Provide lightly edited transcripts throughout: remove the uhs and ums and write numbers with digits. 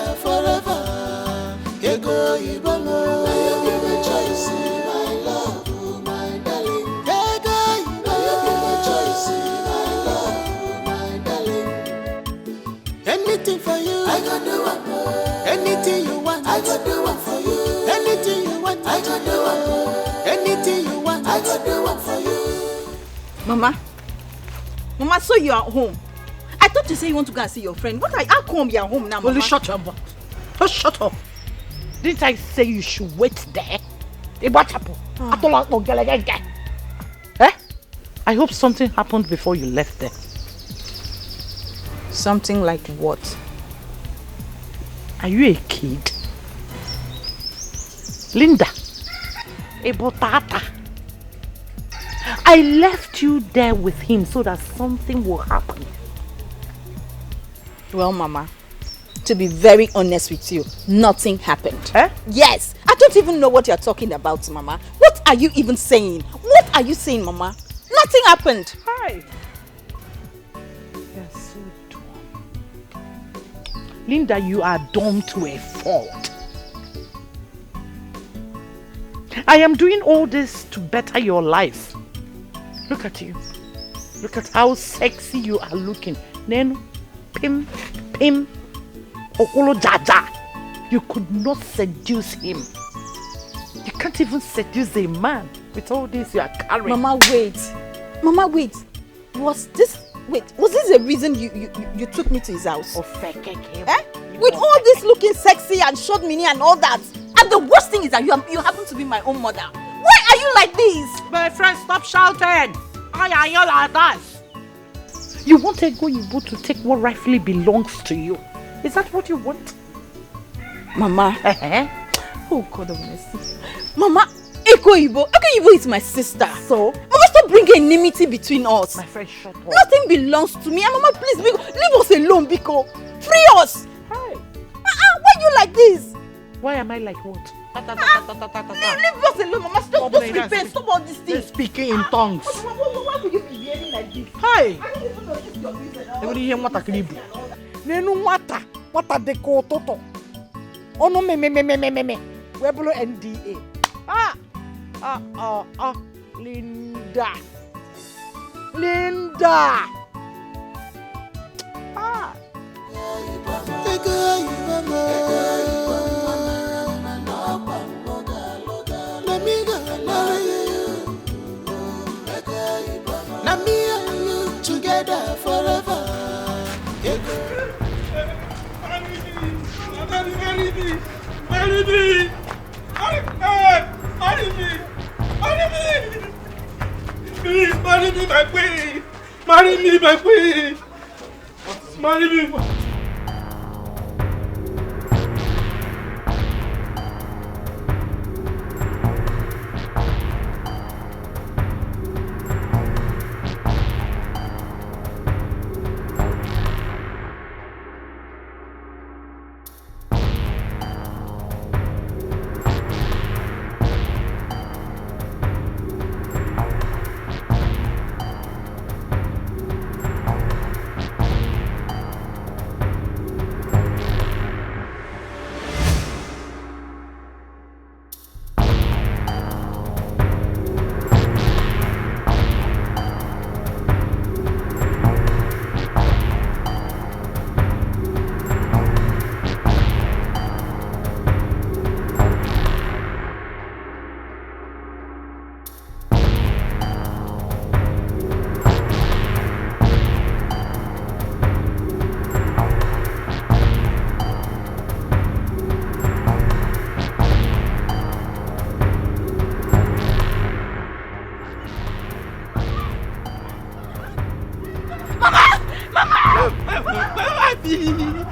together forever. Ego Ibolo, you give me choice, my love, my darling. Ego Ibolo, you give me choice, my love, my darling. Anything for you, I can do it. Anything you want, I can do it for you. Anything you want, I can do it. Anything you want, I can do it for you. Mama, so you are home. I thought you said you want to go and see your friend. How come you are home now, Mama? Will you shut your mouth? Just shut up. Didn't I say you should wait there? I hope something happened before you left there. Something like what? Are you a kid? Linda, I left you there with him so that something will happen. Well, Mama, to be very honest with you, nothing happened. Eh? Yes, I don't even know what you're talking about, Mama. What are you even saying? What are you saying, Mama? Nothing happened. Hi. You're so dumb. Linda, you are dumb to a fault. I am doing all this to better your life. Look at you. Look at how sexy you are looking. Then, pim, okolo jaja. You could not seduce him. You can't even seduce a man with all this you are carrying. Mama, wait. Mama, wait. Was this a reason you took me to his house? Eh? With all this looking sexy and short mini and all that. And the worst thing is that you happen to be my own mother. Why are you like this? My friend, stop shouting. Why are you like that? You want Ego Ibo to take what rightfully belongs to you. Is that what you want? Mama. Oh, God of mercy. Mama, Ego Ibo is my sister. So? Mama, stop bringing enmity between us. My friend, shut up. Nothing belongs to me. And Mama, please, leave us alone, Biko. Free us. Hi. Why you like this? Why am I like what? Leave us alone, Mama. Stop repent. Stop all these things. Speaking in tongues. Why would you be behaving like this? Hi. I don't even know if this is your business. Nenu wata deko toto. Ono me. Webulo NDA. Linda. Together forever. Please, marry me, my queen. Marry me, my queen. Marry me.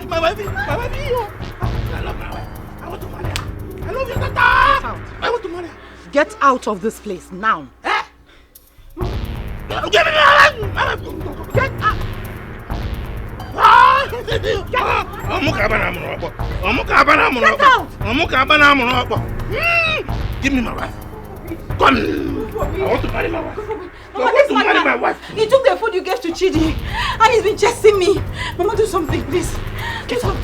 My wife. I love my wife. I want to marry her. I love your daughter. Get out. I want to marry her. Get out of this place now. Eh? Get out. Get out. Give me my wife. Come. I want to marry my wife. I want to marry my wife. He took the food you gave to Chidi and he's been chasing me. Mama, do something, please. Get out.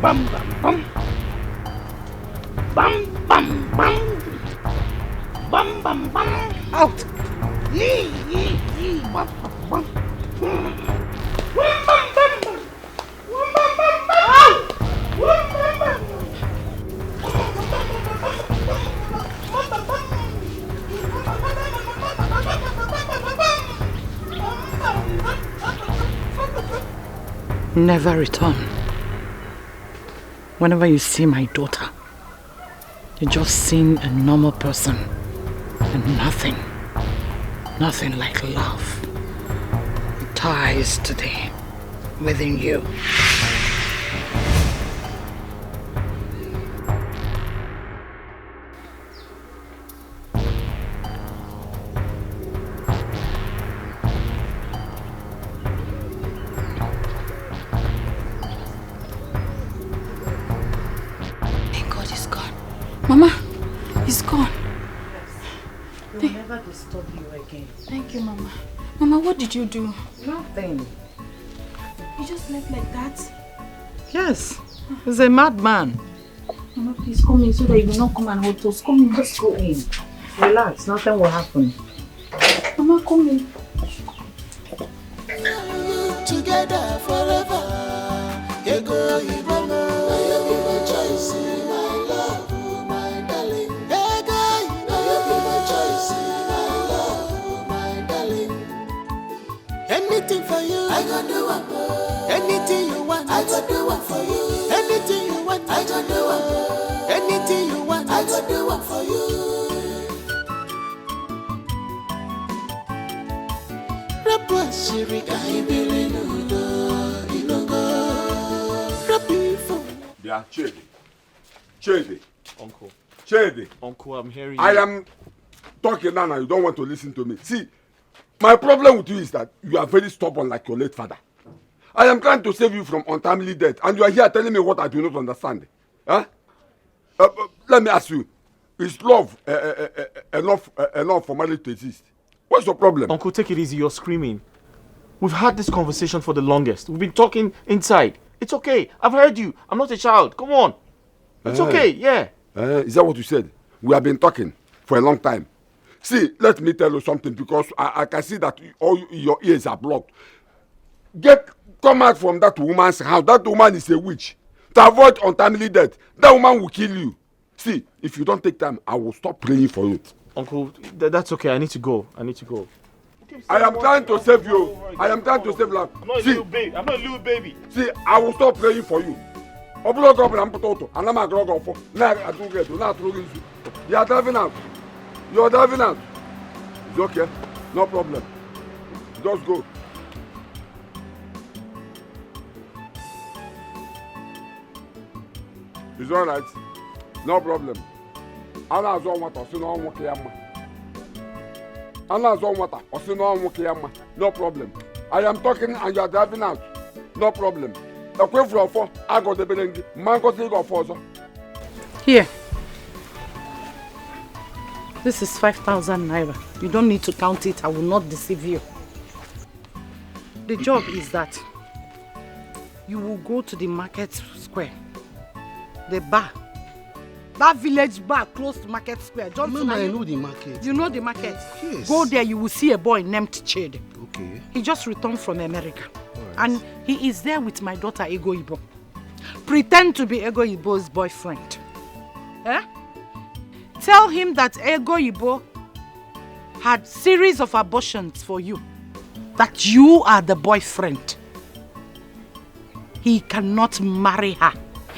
bam bam. Bam bam bam. Bam bam bam. Out. Yee yee yee. Bam bam bam. Bam bam bam. Bam bam bam bam. Bam bam bam. Never return. Whenever you see my daughter, you're just seeing a normal person and nothing like love. It dies today within you. Mama, he's gone. He will never disturb you again. Thank you, Mama. Mama, what did you do? Nothing. You just left like that? Yes, he's a madman. Mama, please come in so that you will not come and hold us. Come in, let's go in. Relax, nothing will happen. Mama, come in. Together forever. Ego Ibono. You be my choice, my love, my darling. Ego Ibono. You be my choice, my love, my darling. Anything for you, I gonna do it. Anything you want, I gonna do it for you. Anything you want, I gonna do it. Anything you want, I gonna do it for you. Rapper Shirika Ibili Nudo, Inogo. Rapper. Yeah, Chedi. Uncle. Chedi. Uncle, I'm hearing I you. am talking now and you don't want to listen to me. See, my problem with you is that you are very stubborn like your late father. I am trying to save you from untimely death and you are here telling me what I do not understand. Huh? Let me ask you, is love enough for marriage to exist? What's your problem? Uncle, take it easy. You're screaming. We've had this conversation for the longest. We've been talking inside. It's okay. I've heard you. I'm not a child. Come on. It's okay. Yeah. Is that what you said? We have been talking for a long time. See, let me tell you something because I can see that all your ears are blocked. Come out from that woman's house. That woman is a witch. To avoid untimely death, that woman will kill you. See, if you don't take time, I will stop praying for you. Uncle, that's okay. I need to go. I am trying to save you. I am trying to save life. I'm not a little baby. I'm not a little baby. See, I will stop praying for you. You are driving out. You are driving out. It's okay. No problem. Just go. It's all right. No problem. No problem. I am talking and you are driving out. No problem. Here. This is 5,000 naira. You don't need to count it. I will not deceive you. The job is that you will go to the market square. The bar. That village bar close to Market Square. Mama, I know the market. You know the market? Yes. Go there, you will see a boy named Chede. Okay. He just returned from America. Right. And he is there with my daughter, Ego Ibo. Pretend to be Ego Ibo's boyfriend. Eh? Tell him that Ego Ibo had series of abortions for you. That you are the boyfriend. He cannot marry her.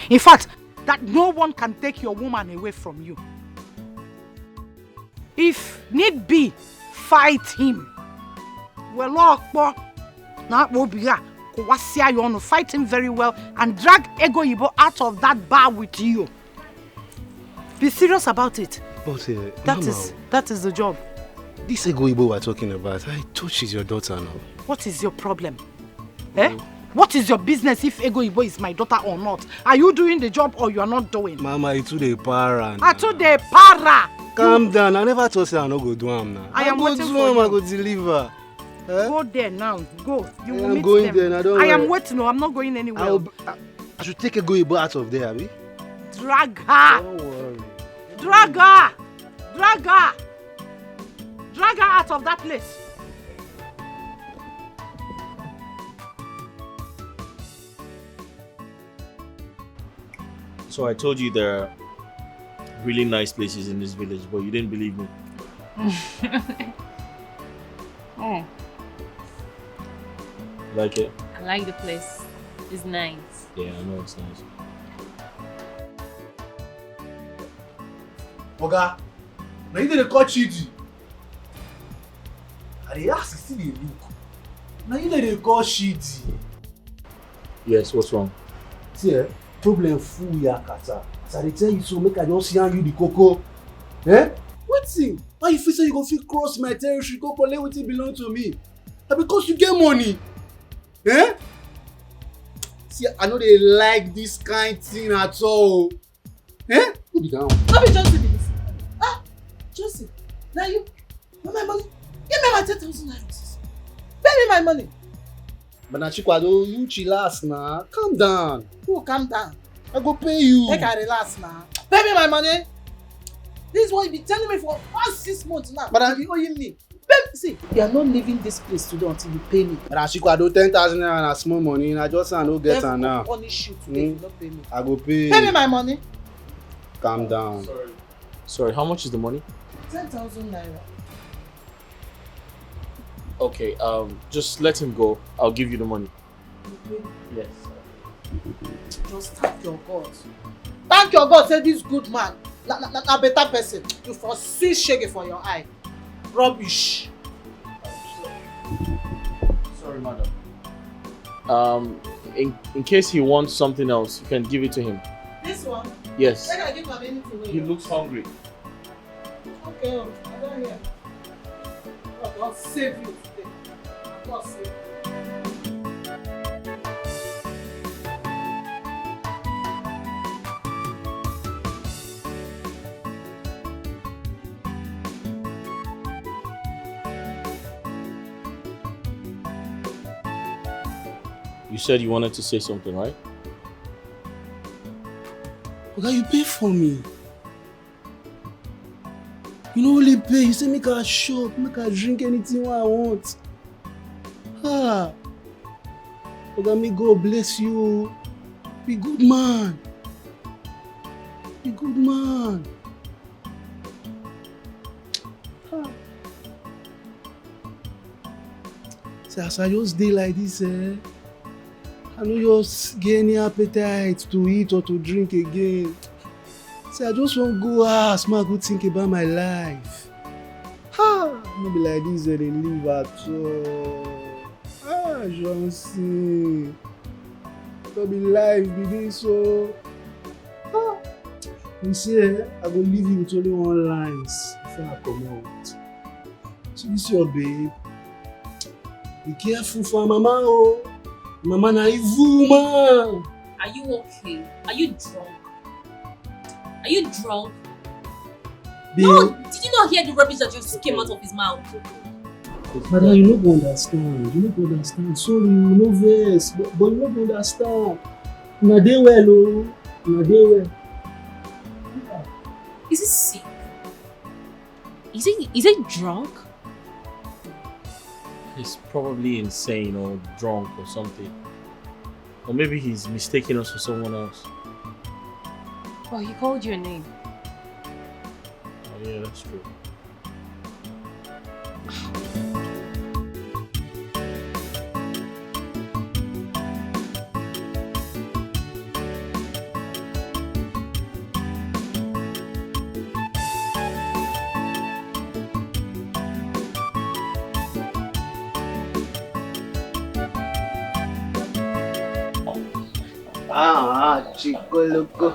In fact, that no one can take your woman away from you. If need be, fight him. Well, now will be you want to fight him very well and drag Ego Ibo out of that bar with you. Be serious about it. But that is the job. This Ego Ibo we're talking about, I thought she's your daughter now. What is your problem? Eh? What is your business if Ego Ibo is my daughter or not? Are you doing the job or you are not doing? Mama, it's too the para. I told the para. Calm down. I never thought I no go do am now. I am waiting for you. I go deliver. Go there now. Go. You will meet them. I'm going there. I am waiting. No, I'm not going anywhere. I should take Ego Ibo out of there, abi? Drag her! Don't worry. Drag her! Drag her! Drag her out of that place. So I told you there are really nice places in this village, but you didn't believe me. Oh, Like it? I like the place. It's nice. Yeah, I know it's nice. Oga, now you dey call cheating. I dey ask, you still dey look. Now you dey call cheating. Yes, what's wrong? See, problem full yakata. As I dey tell you so, make I just yarn you the cocoa. Wetin? Why you feel say you go fit cross my territory, go collect wetin belong to me? Na because you get money. See, I no dey like this kind thing at all. Who be down? No be Johnson be this. Ah, Johnson, now you. Where my money? Give me my 10,000 naira. Pay me my money. But na Chikwado, you chillax na. Calm down. Who calm down? I go pay you. Make I relax now. Pay me my money. This is what you be telling me for past 6 months now. But you be owing me. Pay, see, you are not leaving this place today until you pay me. But na Chikwado, 10,000 naira na small money. Na just I no get am now. I punish you today if you not pay me. I go pay. Pay me my money. Calm down. Sorry, how much is the money? 10,000 naira. Okay, just let him go. I'll give you the money. Yes. Just thank your God. Thank your God, say this good man. Na better person. You foresee shege for your eye. Rubbish. Sorry, madam. In case he wants something else, you can give it to him. This one? Yes. Make I give him anything. He looks hungry. Okay, I don't hear. God save you today. God save you. You said you wanted to say something, right? Oga, you pay for me. You no only pay, you say make I shop, make I drink anything I want. Oga, may God bless you. Be good man. Be good man. See, as I just dey like this, I no just get any appetite to eat or to drink again. See, I just wan go house, make I go think about my life. No be like this wey dey live at all. Johnson. No be life be this so. You see, I go leave you with only one lines before I comot. So this your babe. Be careful for mama oh. Mama na evil man. Are you okay? Are you drunk? Are you drunk? Babe. No, did you not hear the rubbish that just came out of his mouth? Madam, you no go understand. You no go understand. Sorry, you no vex, but you no go understand. Una dey well oh. Una dey well. Is he sick? Is he drunk? He's probably insane or drunk or something. Or maybe he's mistaken us for someone else. Well, he called your name. Oh yeah, that's true. Chikoloko.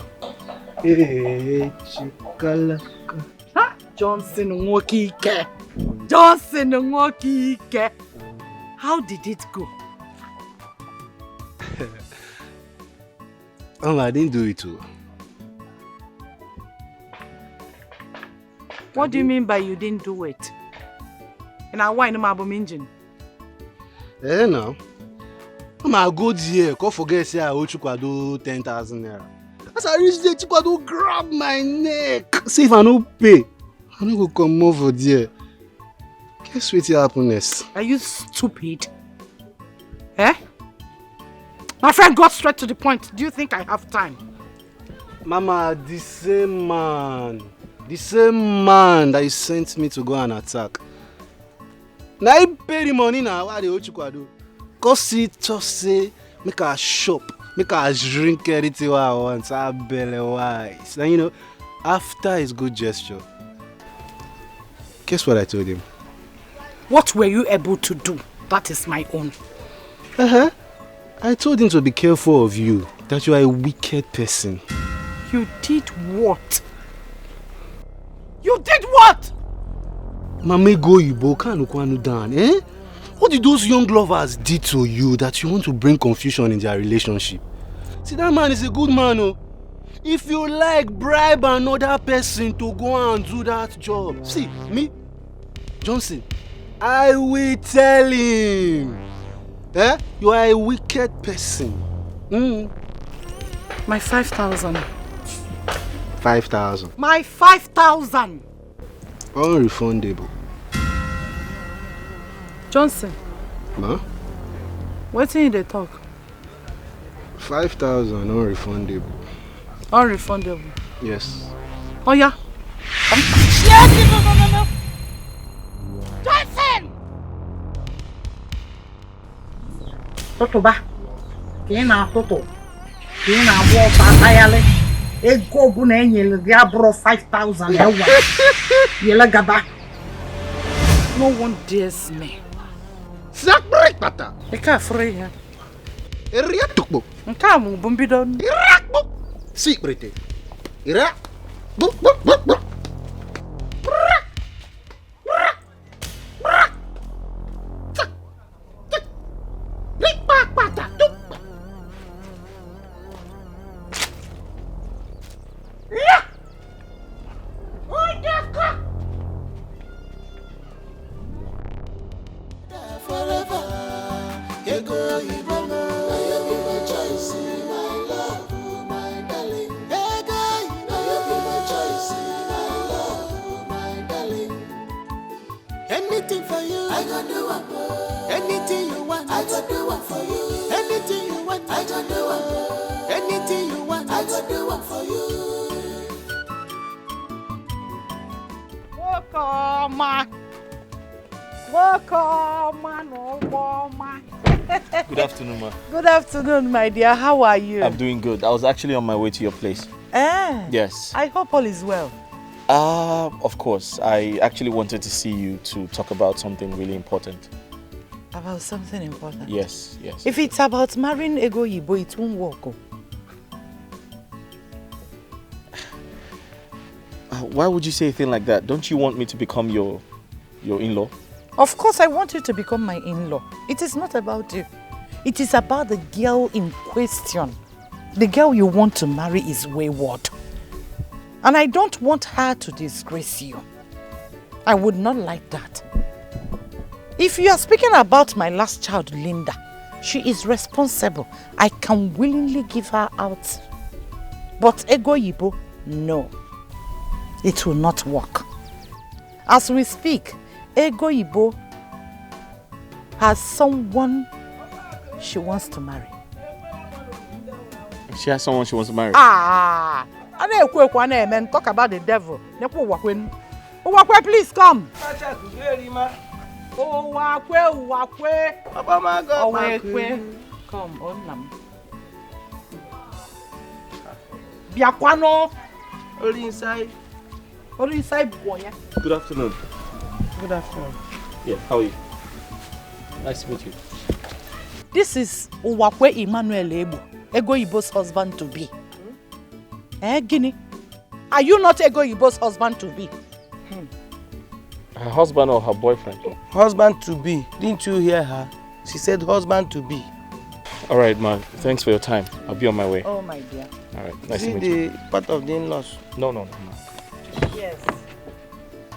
Hey, chikoloko. Johnson Nwokike. Johnson Nwokike. How did it go? I didn't do it too. What do you mean by you didn't do it? And I why no mabum engine? Now. Mama, go there. Go forget say I owe Chukwado 10,000 naira. As I reach there, Chukwado grab my neck. See if I no pay, I no go come over there. Guess what happiness? Are you stupid? Eh? My friend got straight to the point. Do you think I have time? Mama, the same man that you sent me to go and attack. Now he pay the money now. Why they owe Chukwado? Cause see, just say, make a shop, make a drink anything what I want. I belly wise. And you know, after his good gesture, guess what I told him? What were you able to do? That is my own. I told him to be careful of you, that you are a wicked person. You did what? You did what? Mame go Ibo, kanu kwanu down, eh? What did those young lovers did to you that you want to bring confusion in their relationship? See, that man is a good man, oh. If you like, bribe another person to go and do that job. See, me, Johnson, I will tell him. Eh? You are a wicked person. My 5,000. 5,000. My 5,000. Unrefundable. Johnson. Huh? What's in the talk? 5,000 unrefundable. Unrefundable. Yes. Oh yeah. No. Johnson! Toto ba. Kina Toto. Kina wo patayale. Ego bu na enyele dia bro 5,000 ewa. Yela gaba. No one dares me. Sakbre pata. E ka free ya. Eria tukbo. Nka mu bumbido. Irakbo. Secret. Ira. Buk. Anything for you, I gonna do it. Anything you want, I gonna do it for you. Anything you want, I gonna do it. Anything you want, I gonna do it for you. Good afternoon, ma. Good afternoon, my dear. How are you? I'm doing good. I was actually on my way to your place. Yes. I hope all is well. Of course. I actually wanted to see you to talk about something really important. About something important? Yes. If it's about marrying Ego Yibo, it won't work. Why would you say a thing like that? Don't you want me to become your in-law? Of course, I want you to become my in-law. It is not about you. It is about the girl in question. The girl you want to marry is wayward. And I don't want her to disgrace you. I would not like that. If you are speaking about my last child, Linda, she is responsible. I can willingly give her out. But Ego Yibo, no. It will not work. As we speak, Ego Yibo has someone she wants to marry. She has someone she wants to marry? Talk about the devil. Please come. Come on. Biakwano. Only inside boy. Good afternoon. Good afternoon. Yeah, how are you? Nice to meet you. This is Uwakwe Emmanuel Ebo, Ego Yibo's husband to be. Guinea? Are you not Ego Yibo's husband to be? Her husband or her boyfriend? Husband to be. Didn't you hear her? She said husband to be. All right, ma. Thanks for your time. I'll be on my way. Oh, my dear. All right. Nice Is to meet he you. the part of the in-laws? No, ma. Yes,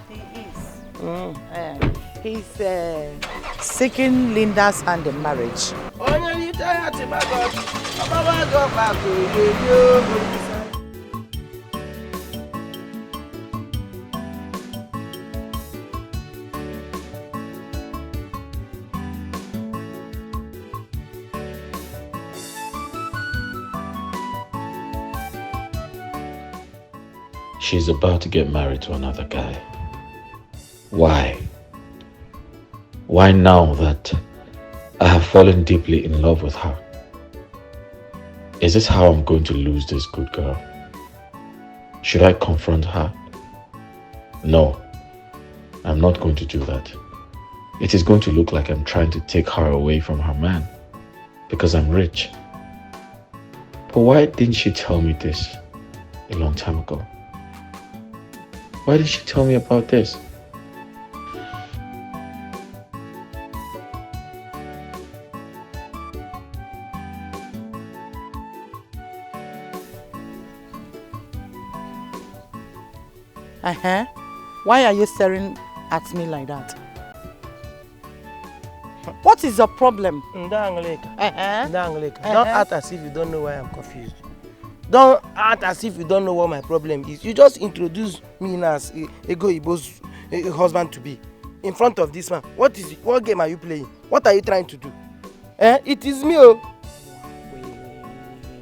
he is. He's seeking Linda's hand in marriage. She's about to get married to another guy. Why? Why now that I have fallen deeply in love with her? Is this how I'm going to lose this good girl? Should I confront her? No, I'm not going to do that. It is going to look like I'm trying to take her away from her man because I'm rich. But why didn't she tell me this a long time ago? Why did she tell me about this? Why are you staring at me like that? What is your problem? Don't act as if you don't know why I'm confused. Don't act as if you don't know what my problem is. You just introduce me as Ego Ibo's husband to be in front of this man. What game are you playing? What are you trying to do? It is me. Oh.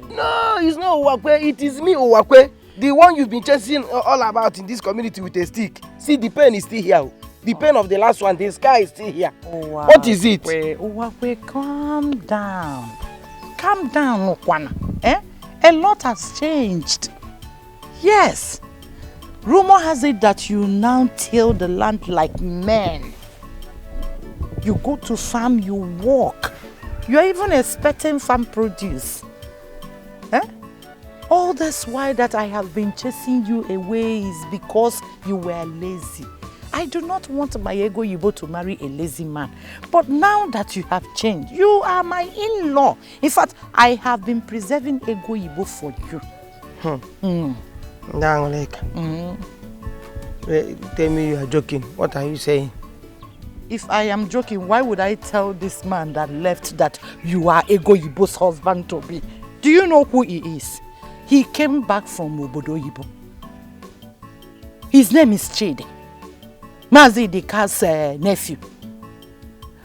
No, it's not Owakwe. It is me, Owakwe. The one you've been chasing all about in this community with a stick. See, the pen is still here. The pen of the last one, the sky is still here. Wow. What is it? Owakwe, calm down. Calm down, Okwana. A lot has changed. Yes. Rumor has it that you now till the land like men. You go to farm, you walk. You are even expecting farm produce. All this while that I have been chasing you away is because you were lazy. I do not want my Ego Yibo to marry a lazy man. But now that you have changed, you are my in-law. In fact, I have been preserving Ego Yibo for you. Tell me you are joking. What are you saying? If I am joking, why would I tell this man that left that you are Ego Yibo's husband to be? Do you know who he is? He came back from Obodo Yibo. His name is Chidi, Mazi Dika's nephew.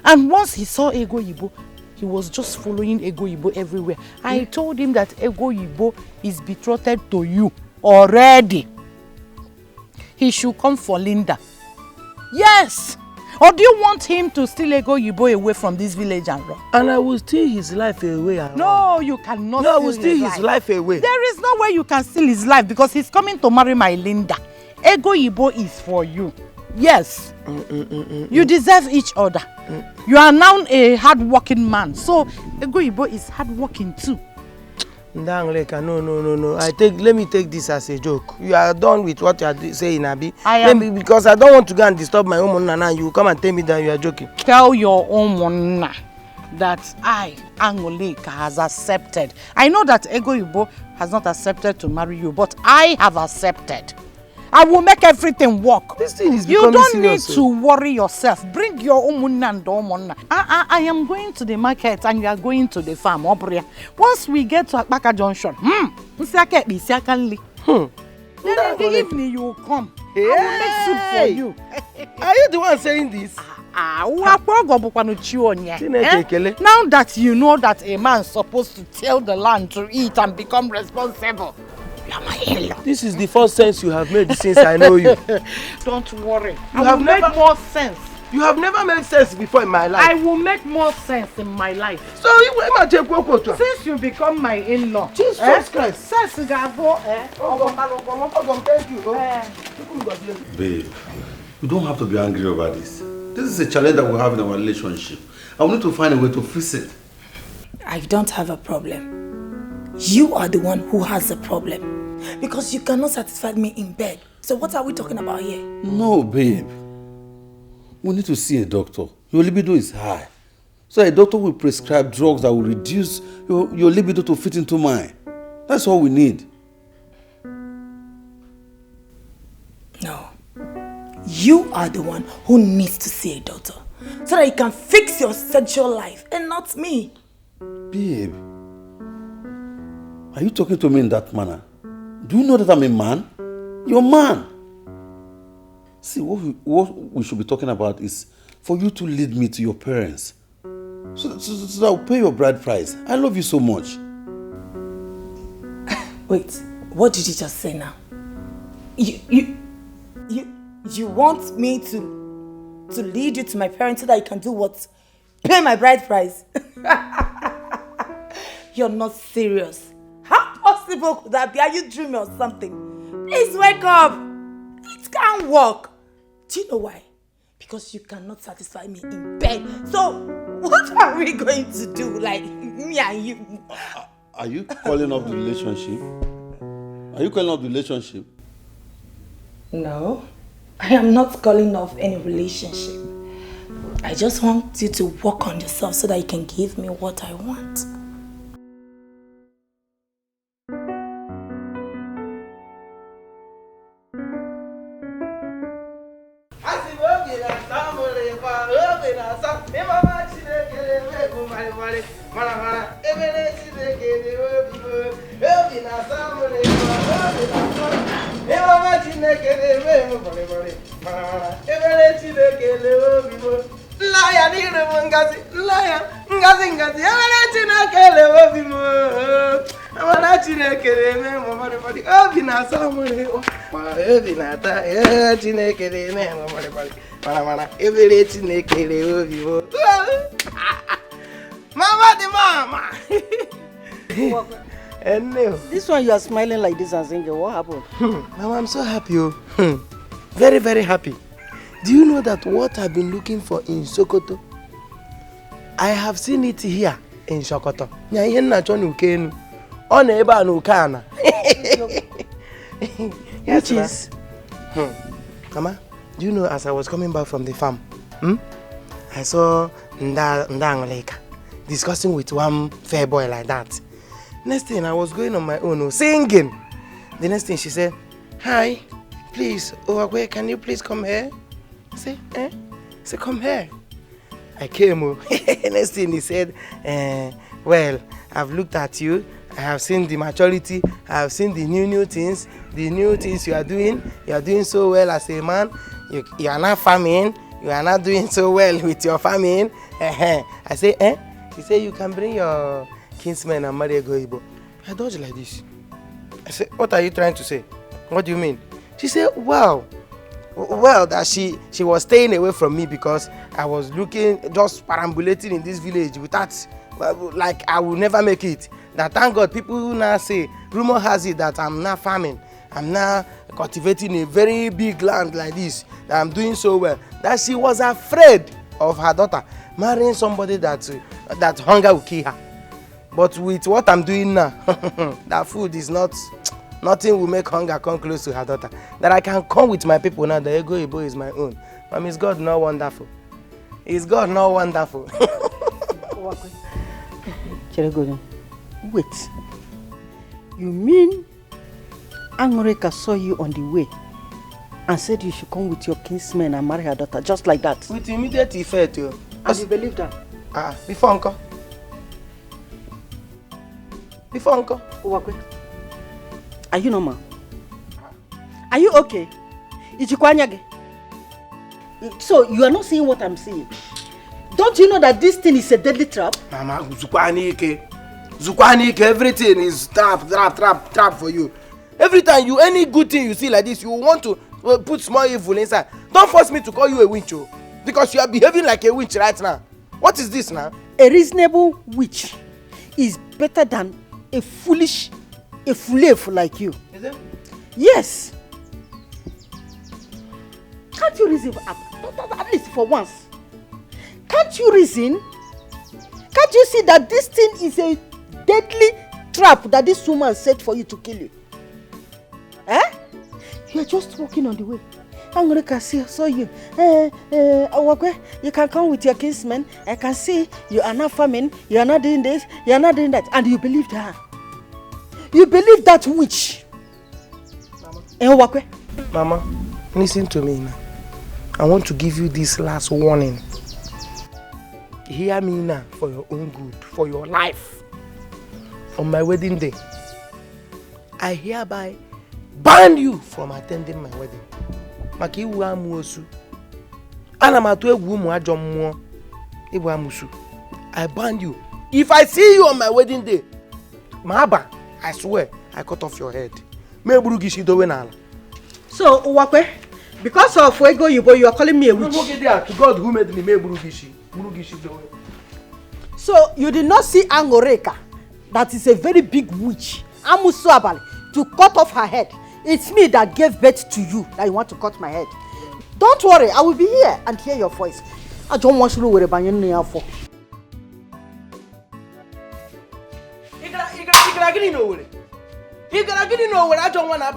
And once he saw Ego Yibo, he was just following Ego Yibo everywhere. I told him that Ego Yibo is betrothed to you already. He should come for Linda. Yes! Or do you want him to steal Ego Yibo away from this village and run? And I will steal his life away. No, you cannot. No, I will steal his life away. There is no way you can steal his life because he's coming to marry my Linda. Ego Yibo is for you. Yes. You deserve each other. You are now a hard-working man. So Ego Yibo is hard-working too. No. Let me take this as a joke. You are done with what you are saying, Abi. Because I don't want to go and disturb my own nana. You come and tell me that you are joking. Tell your own nana that I, Angoleka, has accepted. I know that Ego Yibo has not accepted to marry you, but I have accepted. I will make everything work. This thing is you don't serious, need to worry yourself. Bring your own and I am going to the market and you are going to the farm. Once we get to Akbaka Junction, then in the evening you will come. I will make soup for you. Are you the one saying this? Now that you know that a man is supposed to till the land to eat and become responsible, you are my in-law. This is the first sense you have made since I know you. Don't worry. I will make more sense. You have never made sense before in my life. I will make more sense in my life. So you will since you become my in-law. Jesus Christ. Thank you. Babe, you don't have to be angry over this. This is a challenge that we have in our relationship. I need to find a way to fix it. I don't have a problem. You are the one who has a problem. Because you cannot satisfy me in bed. So what are we talking about here? No, babe. We need to see a doctor. Your libido is high. So a doctor will prescribe drugs that will reduce your libido to fit into mine. That's all we need. No. You are the one who needs to see a doctor. So that you can fix your sexual life and not me. Babe, are you talking to me in that manner? Do you know that I'm a man? You're a man. See, what we should be talking about is for you to lead me to your parents. So that I'll pay your bride price. I love you so much. Wait, what did you just say now? You want me to lead you to my parents so that you can do what? Pay my bride price? You're not serious. How possible could that be? Are you dreaming or something? Please wake up. It can't work. Do you know why? Because you cannot satisfy me in bed. So, what are we going to do? Like, me and you? Are you calling off the relationship? Are you calling off the relationship? No, I am not calling off any relationship. I just want you to work on yourself so that you can give me what I want. Mama the mama. And no. This one you are smiling like this and singing. What happened? Mama, I'm so happy. Very, very happy. Do you know that what I've been looking for in Sokoto, I have seen it here in Sokoto. Which is? Mama, do you know as I was coming back from the farm, I saw Nda discussing with one fair boy like that. Next thing, I was going on my own, singing. The next thing she said, "Hi, please, Owagwe, can you please come here?" I said, "Eh?" I said, "Come here." I came. Next thing he said, "Well, I've looked at you. I have seen the maturity. I have seen the new things. The new things you are doing. You are doing so well as a man. You are not farming. You are not doing so well with your farming." I say, "Eh?" He said, "You can bring your kinsman and marry Ego Ibo." I dodged like this. I said, "What are you trying to say? What do you mean?" She said, well, that she was staying away from me because I was just perambulating in this village without, like, I will never make it. That thank God, people who now say, rumor has it that I'm not farming. I'm now cultivating a very big land like this, that I'm doing so well. That she was afraid of her daughter marrying somebody that hunger will kill her. But with what I'm doing now, that food is nothing will make hunger come close to her daughter. That I can come with my people now, the Ego Ibo is my own. But is God not wonderful? Is God not wonderful? Wait. You mean Angoreka saw you on the way and said you should come with your kinsman and marry her daughter just like that? With immediate effect, you. And you believe that? Before uncle. Before uncle. Are you normal? Are you okay? So you are not seeing what I'm seeing? Don't you know that this thing is a deadly trap? Mama, Zukwanike, everything is trap for you. Every time any good thing you see like this, you want to put small evil inside. Don't force me to call you a witch, because you are behaving like a witch right now. What is this now? A reasonable witch is better than a foolish like you. Is it? Yes. Can't you reason at least for once? Can't you reason? Can't you see that this thing is a deadly trap that this woman set for you to kill you? Eh? You are just walking on the way. I'm going to saw you. You can come with your kinsman. I can see you are not farming. You are not doing this. You are not doing that. And you believed her. You believe that witch. Mama, listen to me now. I want to give you this last warning. hear me now for your own good, for your life. On my wedding day, I hereby ban you from attending my wedding. Maka iwu amuosu. Ana matu egwu mu ajo mmụọ. Iwu amusu. I ban you. If I see you on my wedding day, Mahaba, I swear, I cut off your head. Me burugishi dowe n'ala. So, Uwakwe, because of Ego Yibo, you are calling me a witch. To God who made me, me burugishi. Burugishi dowe. So, you did not see Angoreka, that is a very big witch, Amusu Abali, to cut off her head. It's me that gave birth to you that you want to cut my head. Don't worry, I will be here and hear your voice. I don't want you to worry about your for. I don't want to.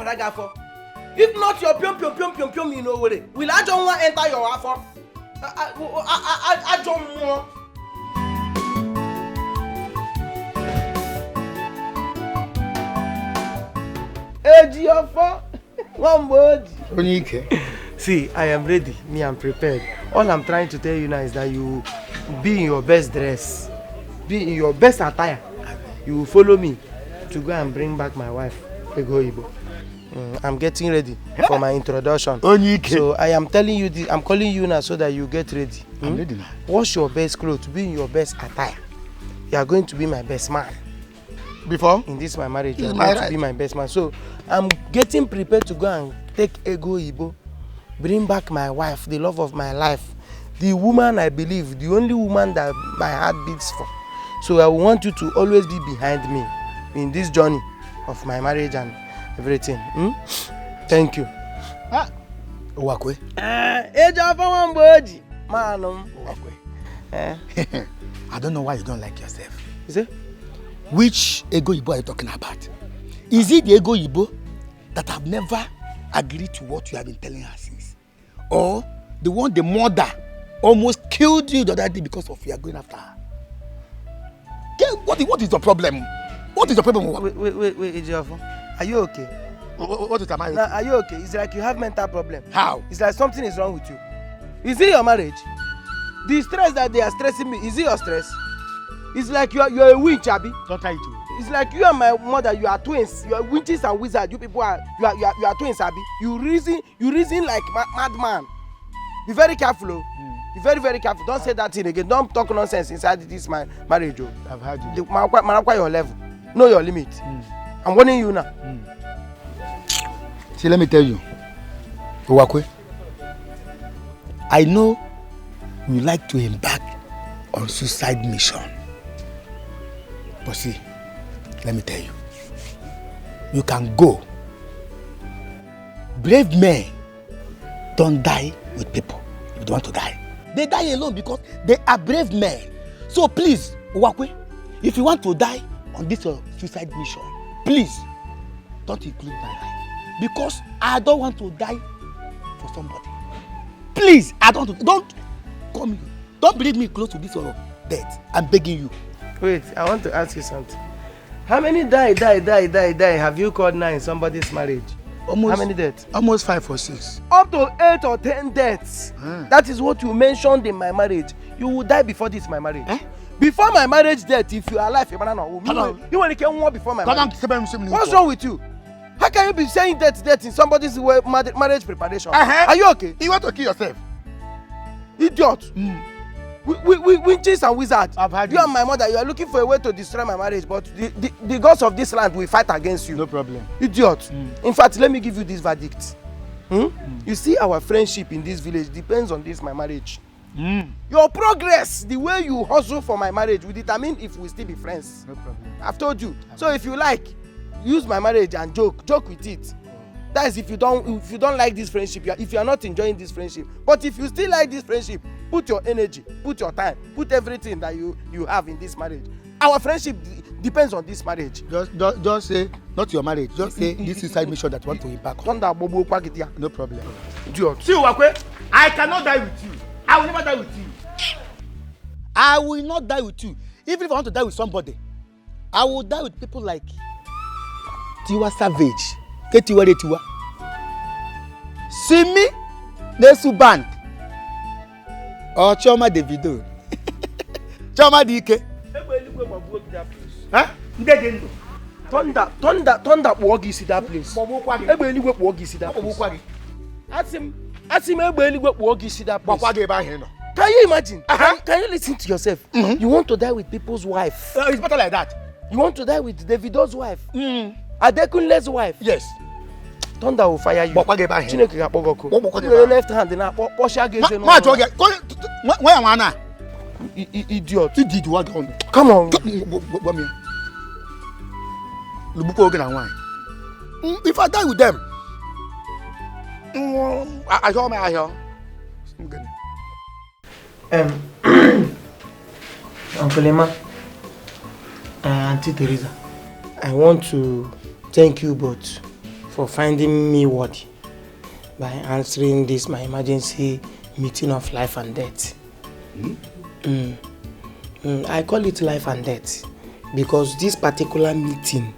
If not your pium, you know what it. Will I don't want to enter your afo? I don't want. One word. See, I am ready. Me, I'm prepared. All I'm trying to tell you now is that you be in your best dress, be in your best attire. You will follow me to go and bring back my wife, Ego Ibo. I'm getting ready for my introduction. So I am telling you this. I'm calling you now so that you get ready. I'm ready now. Wash your best clothes. Be in your best attire. You are going to be my best man. Before? In this my marriage, you are going to be my best man. So I'm getting prepared to go and take Ego Ibo, bring back my wife, the love of my life, the woman I believe, the only woman that my heart beats for. So I want you to always be behind me in this journey of my marriage and everything. Thank you. Uwakwe. I don't know why you don't like yourself. Is it? Which Ego Ibo are you talking about? Is it the Ego Ibo that have never agreed to what you have been telling her since? Or the one the mother almost killed you the other day because of you are going after her? What is your problem? What is your problem? Wait, Ejiofor. Are you okay? What is my? Now, are you okay? It's like you have mental problem. How? It's like something is wrong with you. Is it your marriage? The stress that they are stressing me, is it your stress? It's like you're a witch, Abi. Don't try to. It's like you and my mother, you are twins. You are witches and wizards. You people are twins, Abi. You reason like madman. Be very careful, oh. Be very, very careful. Don't say that thing again. Don't talk nonsense inside this my marriage, oh. I've heard you. Manakwa your level. Know your limit. I'm warning you now. See, let me tell you, Uwakwe, I know you like to embark on suicide mission. But see, let me tell you, you can go. Brave men don't die with people if they want to die. They die alone because they are brave men. So please, Uwakwe, if you want to die on this suicide mission, please don't include my life. Because I don't want to die for somebody. Please, don't call me. Don't bring me close to this death. I'm begging you. Wait, I want to ask you something. How many die have you called now in somebody's marriage? How many deaths? Almost 5 or 6. Up to 8 or 10 deaths. That is what you mentioned in my marriage. You will die before this my marriage. Before my marriage death, if you are alive, you want to kill one before my marriage. What's wrong with you? How can you be saying death in somebody's marriage preparation? Are you okay? You want to kill yourself? Idiot. Witches and wizards. I've heard you and my mother, you are looking for a way to destroy my marriage, but the gods of this land will fight against you. No problem. Idiot. In fact, let me give you this verdict. You see, our friendship in this village depends on this my marriage. Your progress, the way you hustle for my marriage, will determine if we still be friends. No problem. I've told you. So if you like, use my marriage and joke with it. That is if you don't like this friendship, if you are not enjoying this friendship. But if you still like this friendship, put your energy, put your time, put everything that you have in this marriage. Our friendship depends on this marriage. Just say not your marriage. Just say this is side mission that want to impact. No problem. Idiot. See, Uwakwe, I cannot die with you. I will never die with you. I will not die with you. Even if I want to die with somebody, I will die with people like Tiwa Savage. Tiwa. See me, Nesu Band, or Choma Davido. Chama Dike. Huh? Thunder walk is that place. Ask him walk is that place. Can you imagine? Can you listen to yourself? You want to die with people's wife. It's better like that. You want to die with Davido's wife. Adekunle's wife. Yes. Thunder will fire you. Chineke ga-akpọgọkụ. Your left hand na Porsche against Ma joge. Where am I now? Idiot. Idiot what on? Come on. Lubuko oge na wine. If I die with them, I hear me, I hear. Uncle Emma, Auntie Teresa, I want to thank you both for finding me worthy by answering this my emergency meeting of life and death. I call it life and death because this particular meeting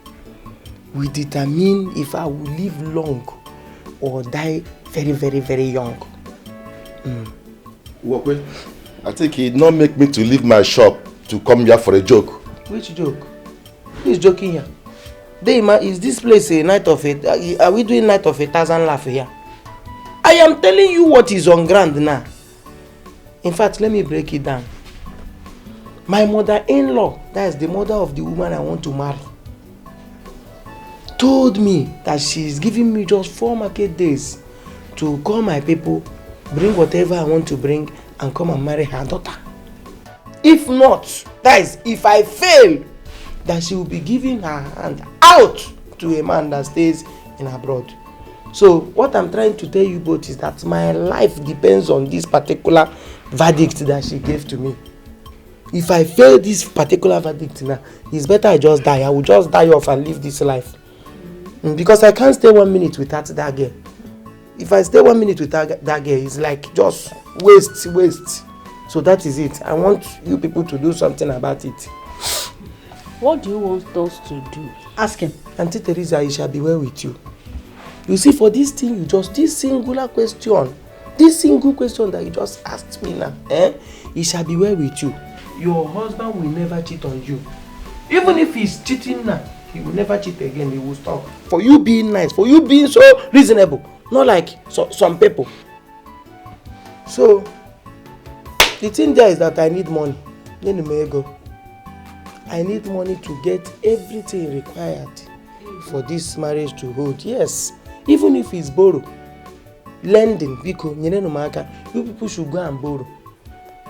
will determine if I will live long or die very, very, very young. Walkway, I think it not make me to leave my shop to come here for a joke. Which joke? Who is joking here? Deima, is this place a night of a... Are we doing night of 1,000 laugh here? I am telling you what is on ground now. In fact, let me break it down. My mother-in-law, that is the mother of the woman I want to marry, told me that she is giving me just 4 market days to call my people, bring whatever I want to bring, and come and marry her daughter. If not, that is, if I fail, that she will be giving her hand out to a man that stays in abroad. So what I'm trying to tell you both is that my life depends on this particular verdict that she gave to me. If I fail this particular verdict now, it's better I just die. I will just die off and live this life. Because I can't stay 1 minute without that girl. If I stay 1 minute without that girl, it's like just waste. So that is it. I want you people to do something about it. What do you want us to do? Ask him. Auntie Teresa, it shall be well with you. You see, for this thing, this single question that you just asked me now, it shall be well with you. Your husband will never cheat on you. Even if he's cheating now, he will never cheat again. He will stop. For you being nice, for you being so reasonable, not like some people. So, the thing there is that I need money. I need money to get everything required for this marriage to hold. Yes, even if it's borrow, lending, because you people should go and borrow.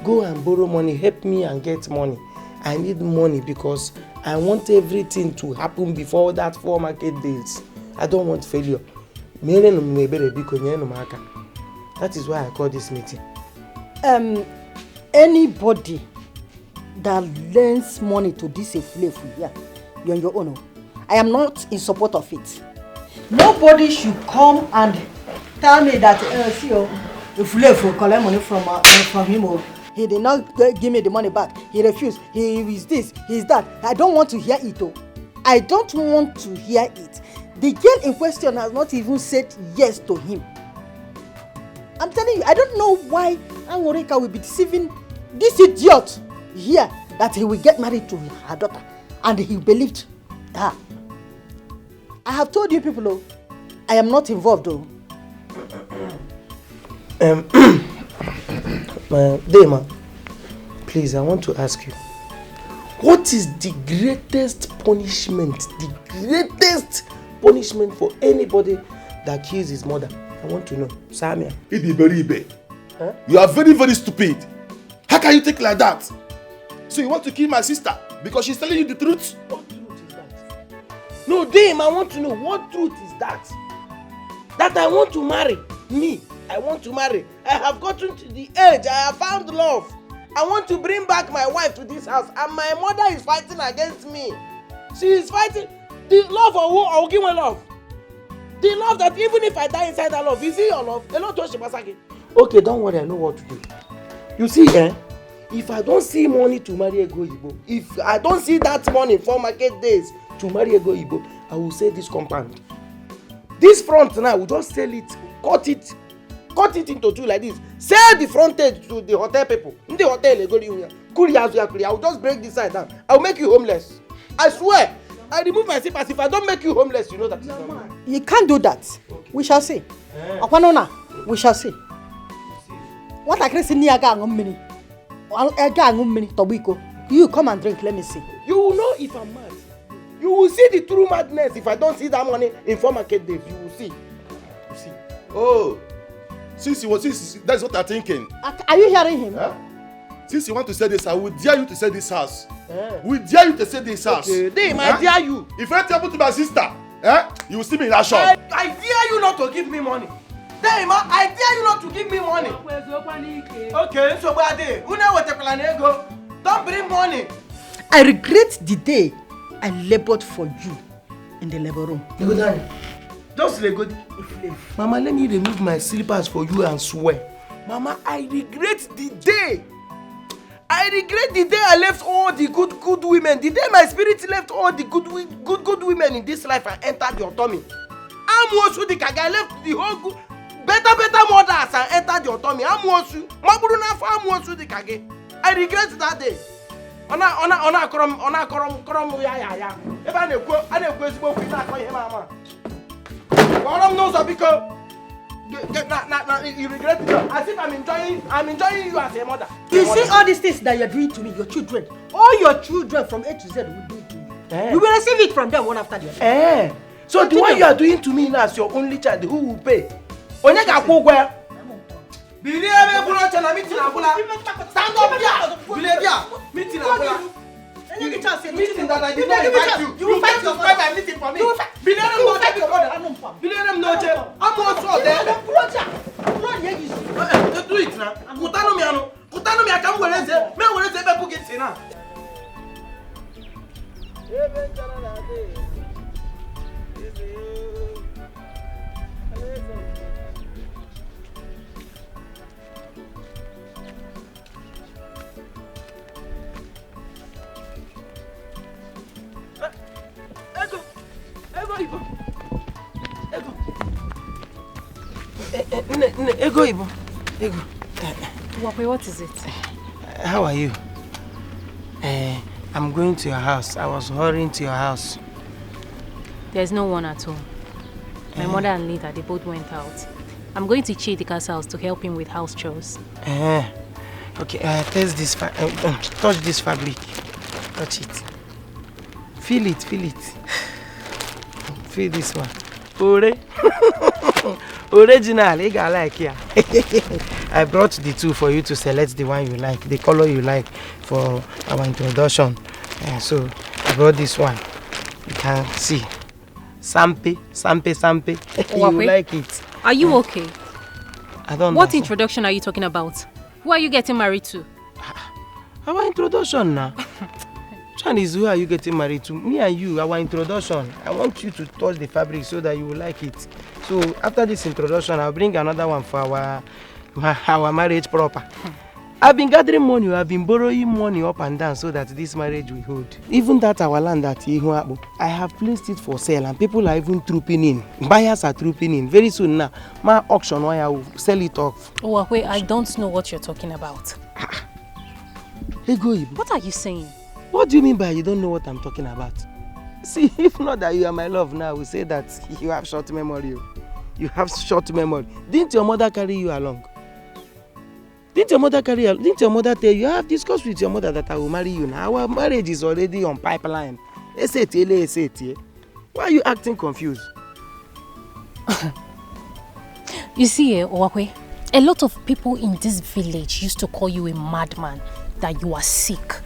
Go and borrow money, help me and get money. I need money because I want everything to happen before that 4 market days. I don't want failure. That is why I call this meeting. Anybody that lends money to this slave here, you're on your own. I am not in support of it. Nobody should come and tell me that if slave will collect money from him. He did not give me the money back. He refused. He is this, he is that. I don't want to hear it. I don't want to hear it. The girl in question has not even said yes to him. I'm telling you, I don't know why Angorika will be deceiving this idiot here that he will get married to her daughter. And he believed her. I have told you people, I am not involved though. Dema, please, I want to ask you, what is the greatest punishment for anybody that kills his mother? I want to know. Samia. Huh? You are very, very stupid. How can you think like that? So you want to kill my sister because she's telling you the truth? What truth is that? No, Dame, I want to know, what truth is that? That I want to marry. Me, I want to marry. I have gotten to the age, I have found love. I want to bring back my wife to this house and my mother is fighting against me. She is fighting. The love or who? I will give her love. The love that even if I die inside that love, is it your love? Okay, don't worry, I know what to do. You see, if I don't see money to marry a Igbo, if I don't see that money for market days to marry a Igbo, I will sell this compound. This front now, we just sell it, cut it into two like this. Sell the frontage to the hotel people. In the hotel, they go I will just break this side down. I will make you homeless. I swear. I remove my slippers. If I don't make you homeless, you know that. You can't do that. Okay. We shall see. Akwanona, we shall see. What I can see near Gangomini. You come and drink, let me see. You will know if I'm mad. You will see the true madness if I don't see that money in 4 market days. You will see. You see. Oh, since that's what I'm thinking. Are you hearing him? Huh? Since you want to sell this house, we dare you to sell this house. We dare you to sell this house. Okay, then I dare you. If anything happen to my sister, you will see me in that shop. I dare you not to give me money. Then I dare you not to give me money. Okay, so where are they? Don't bring money. I regret the day I labored for you in the labor room. Just let go. Mama, let me remove my slippers for you and swear. Mama, I regret the day. I regret the day I left all the good women. The day my spirit left all the good women in this life and entered your tummy. I left the whole good, better mothers and entered your tummy. I regret that day. Ona krom ya. If I go smoke with that mama. What knows because you regret it. As if I'm enjoying you as a mother. You see all these things that you're doing to me, your children, all your children from A to Z will do it to you. You will receive it from them one after the other. So the one you are doing to me now as your only child, who will pay? Onyeka Kogwe. Stand up here. Meeting that I did not invite you. You fight your brother and meeting for me. Billion no. I'm also there. Do it now. Kutano mi akamweleze. Me weleze be bugiti na. Ego. What is it? How are you? I'm going to your house. I was hurrying to your house. There's no one at home. My mother and Lita, they both went out. I'm going to Chidika's house to help him with house chores. Okay, touch this fabric. Touch it. Feel it. Feel this one. Original, you got like here. I brought the two for you to select the one you like, the color you like for our introduction. So I brought this one. You can see. Sampe. You like it. Are you okay? I don't know. What introduction are you talking about? Who are you getting married to? Our introduction now. Chinese, who are you getting married to? Me and you, our introduction. I want you to touch the fabric so that you will like it. So after this introduction, I'll bring another one for our marriage proper. I've been gathering money, I've been borrowing money up and down so that this marriage will hold. Even that our land at Ihuabu, I have placed it for sale and people are even trooping in. Buyers are trooping in. Very soon now, my auction, I will sell it off. Oh, wait, I don't know what you're talking about. What are you saying? What do you mean by you don't know what I'm talking about? See, if not that you are my love now, we say that you have short memory. You have short memory. Didn't your mother carry you along? Didn't your mother tell you? I have discussed with your mother that I will marry you now. Our marriage is already on pipeline. Why are you acting confused? You see, Owakwe, a lot of people in this village used to call you a madman, that you are sick.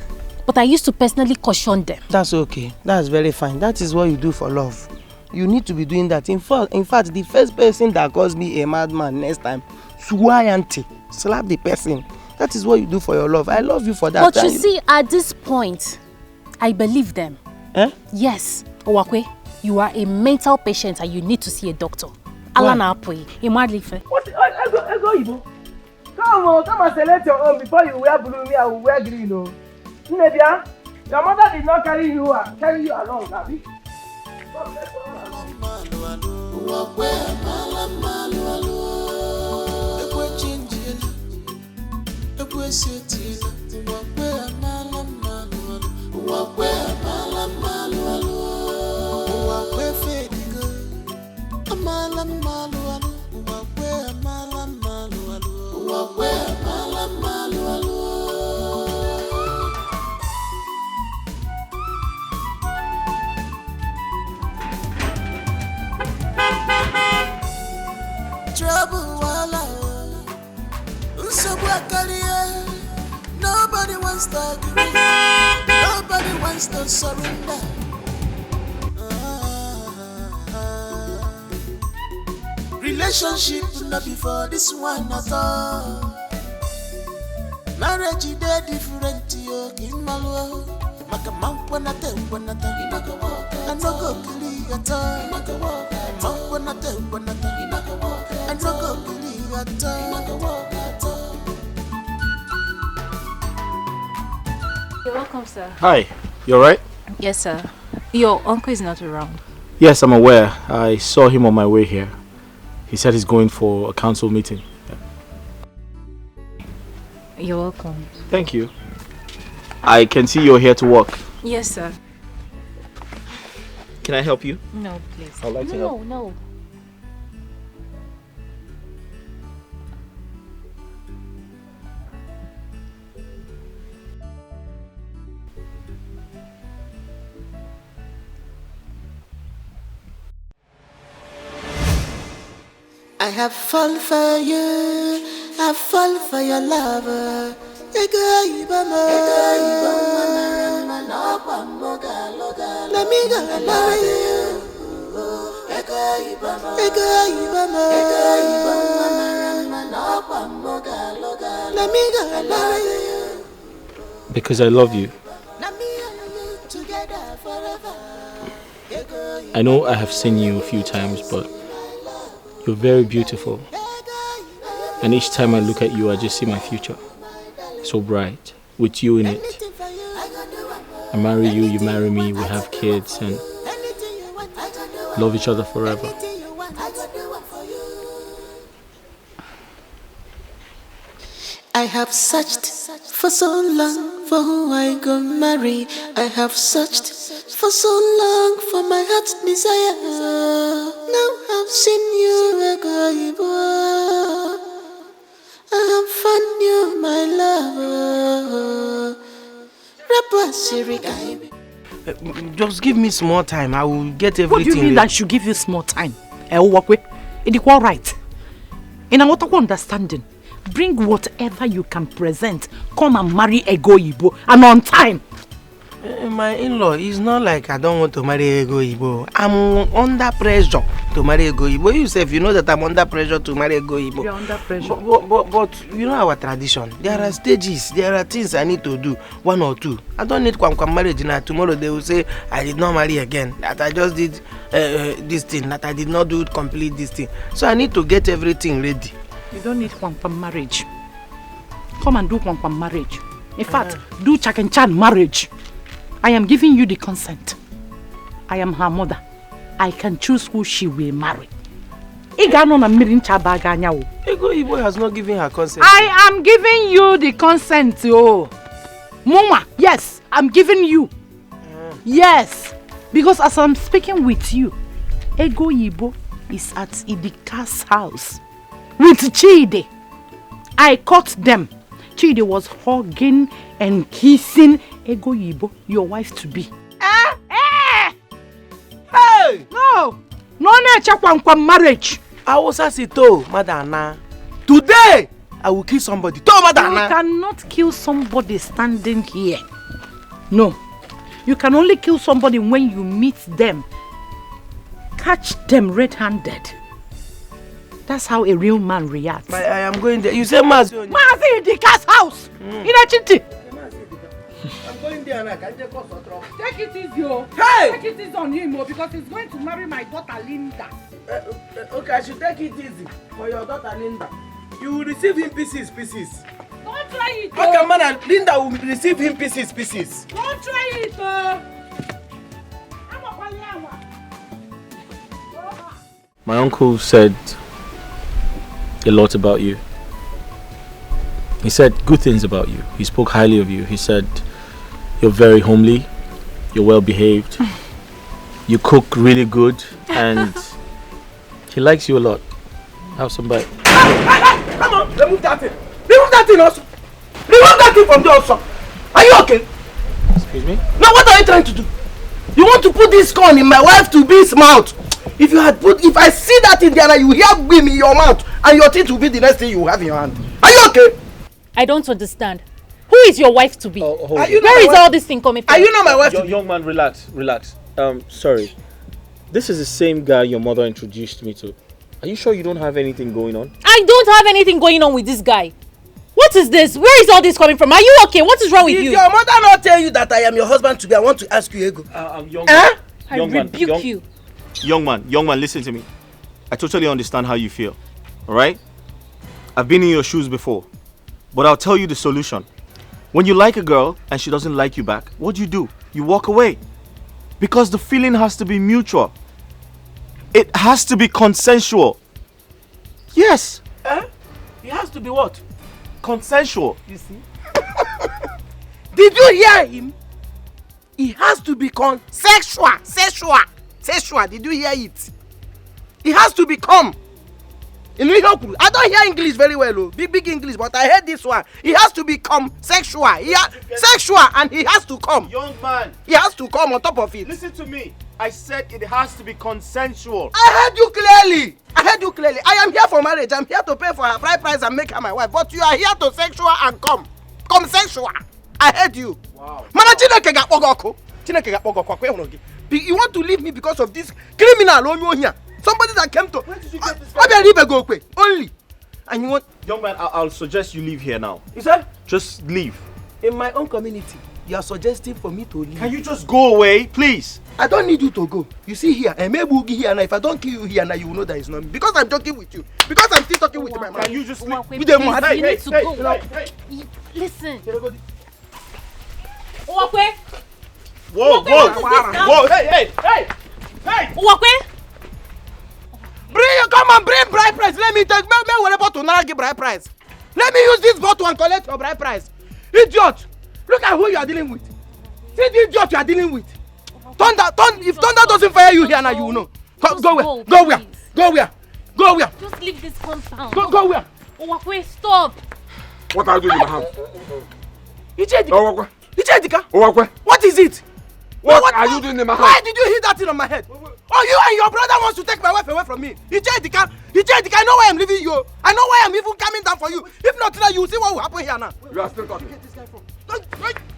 But I used to personally caution them. That's okay. That's very fine. That is what you do for love. You need to be doing that. In fact, the first person that calls me a madman next time, slap the person. That is what you do for your love. I love you for that. But you see, at this point, I believe them. Yes, Owakwe, you are a mental patient and you need to see a doctor. Alana Apoy, Imadlife. What? Ego Ibo. Come and select your own before you wear blue, me I will wear green. Nebia, your mother did not carry you along, Abi. Ekwe Trouble wala, nobody wants to agree, nobody wants to surrender. Relationship not before this one at all. Marriage is different, yo. In my world, maka mampana te wanata, inaka walk, and no go kill at all. Inaka walk, mampana te wanata, inaka walk, and no go kill at all. Inaka walk at all. You're welcome, sir. Hi, you alright? Yes, sir. Your uncle is not around. Yes, I'm aware. I saw him on my way here. He said he's going for a council meeting. Yeah. You're welcome. Thank you. I can see you're here to work. Yes, sir. Can I help you? No, please. I'd like to help. No. I have fallen for you, I fall for your lover. Let me go and marry you. Let me go and marry you. Because I love you. I know I have seen you a few times, but you're very beautiful. And each time I look at you, I just see my future. So bright, with you in it. I marry you, you marry me, we have kids, and love each other forever. I have searched for so long for who I go marry. I have searched for so long for my heart's desire. Now I've seen you, Egoibo. I have found you, my lover. Just give me small time. I will get everything. What do you mean I should give you small time? It's all right. In a understanding, bring whatever you can present. Come and marry Egoibo, and on time. My in-law, it's not like I don't want to marry Egoibo. I'm under pressure to marry Egoibo. You say, you know that I'm under pressure to marry Egoibo. You're under pressure. But you know our tradition. There are stages. There are things I need to do. One or two. I don't need kwam marriage. Now tomorrow they will say I did not marry again. That I just did this thing. That I did not do complete this thing. So I need to get everything ready. You don't need kwam marriage. Come and do kwam marriage. In fact, do Chak and Chan marriage. I am giving you the consent. I am her mother. I can choose who she will marry. Egoibo has not given her consent. I am giving you the consent, oh. Mama, yes, I'm giving you. Yes. Because as I'm speaking with you, Egoibo is at Idika's house with Chide. I caught them. Chide was hugging and kissing Egoibo, your wife to be. Hey! No marriage. I was asito, Madana. Today, I will kill somebody. Madana. You cannot kill somebody standing here. No. You can only kill somebody when you meet them. Catch them red-handed. That's how a real man reacts. I am going there. You say Mazi in the cat's house. In a chinti. I'm going there and I can take Take it easy, oh. Hey! Take it easy on him, oh, because he's going to marry my daughter Linda. Okay, I should take it easy for your daughter Linda. You will receive him pieces. Don't try it, oh. Okay, man, and Linda will receive him pieces. Don't try it, oh. My uncle said a lot about you. He said good things about you. He spoke highly of you. He said you're very homely, you're well behaved, you cook really good, and He likes you a lot. Have some bite. Come on, remove that thing. Remove that thing also. Remove that thing from there also. Are you okay? Excuse me? Now what are you trying to do? You want to put this corn in my wife to be mouth? If I see that in there, you hear beam in your mouth, and your teeth will be the next thing you have in your hand. Are you okay? I don't understand. Who is your wife to be? Where is all this thing coming from? Are you not my wife to be? Young man, relax. Sorry. This is the same guy your mother introduced me to. Are you sure you don't have anything going on? I don't have anything going on with this guy. What is this? Where is all this coming from? Are you okay? What is wrong with you? If your mother not tell you that I am your husband to be, I want to ask you, Ego. I rebuke you. Young man, listen to me. I totally understand how you feel. Alright? I've been in your shoes before. But I'll tell you the solution. When you like a girl and she doesn't like you back, what do? You walk away. Because the feeling has to be mutual. It has to be consensual. Yes. It has to be what? Consensual. You see? Did you hear him? It has to be sexual. Did you hear it? It has to become. I don't hear English very well, big English, but I heard this one. It has to become sexual. Sexual, and he has to come. Young man. He has to come on top of it. Listen to me. I said it has to be consensual. I heard you clearly. I am here for marriage. I'm here to pay for her bride price and make her my wife. But you are here to sexual and come. Come sexual. I heard you. Wow. You want to leave me because of this criminal on here? Somebody that came to. Where did you get this? Only. And you want. Young man, I'll suggest you leave here now. You said? Just leave. In my own community, you are suggesting for me to leave. Can you just go away, please? I don't need you to go. You see here, and maybe we'll here, and if I don't kill you here now, you will know that it's not me. Because I'm joking with you. Because I'm still talking with my man. Can you just leave? You need to go. Listen. Uwakwe. Whoa, hey. Uwakwe. Come and bring bride price. Let me take me bottle now give bride price. Let me use this bottle and collect your bride price. Idiot! Look at who you are dealing with. See the idiot you are dealing with. If Thunder doesn't fire you here now, you will know. Go where? Just leave this compound. Go where? Uwakwe, stop. What are you doing in my house? Ichedika? What is it? What are you doing in my house? Why did you hit that thing on my head? Oh, you and your brother wants to take my wife away from me. Ichedika, I know why I'm leaving you. I know why I'm even coming down for you. If not today, you will see what will happen here now. You are still talking. Get this guy from.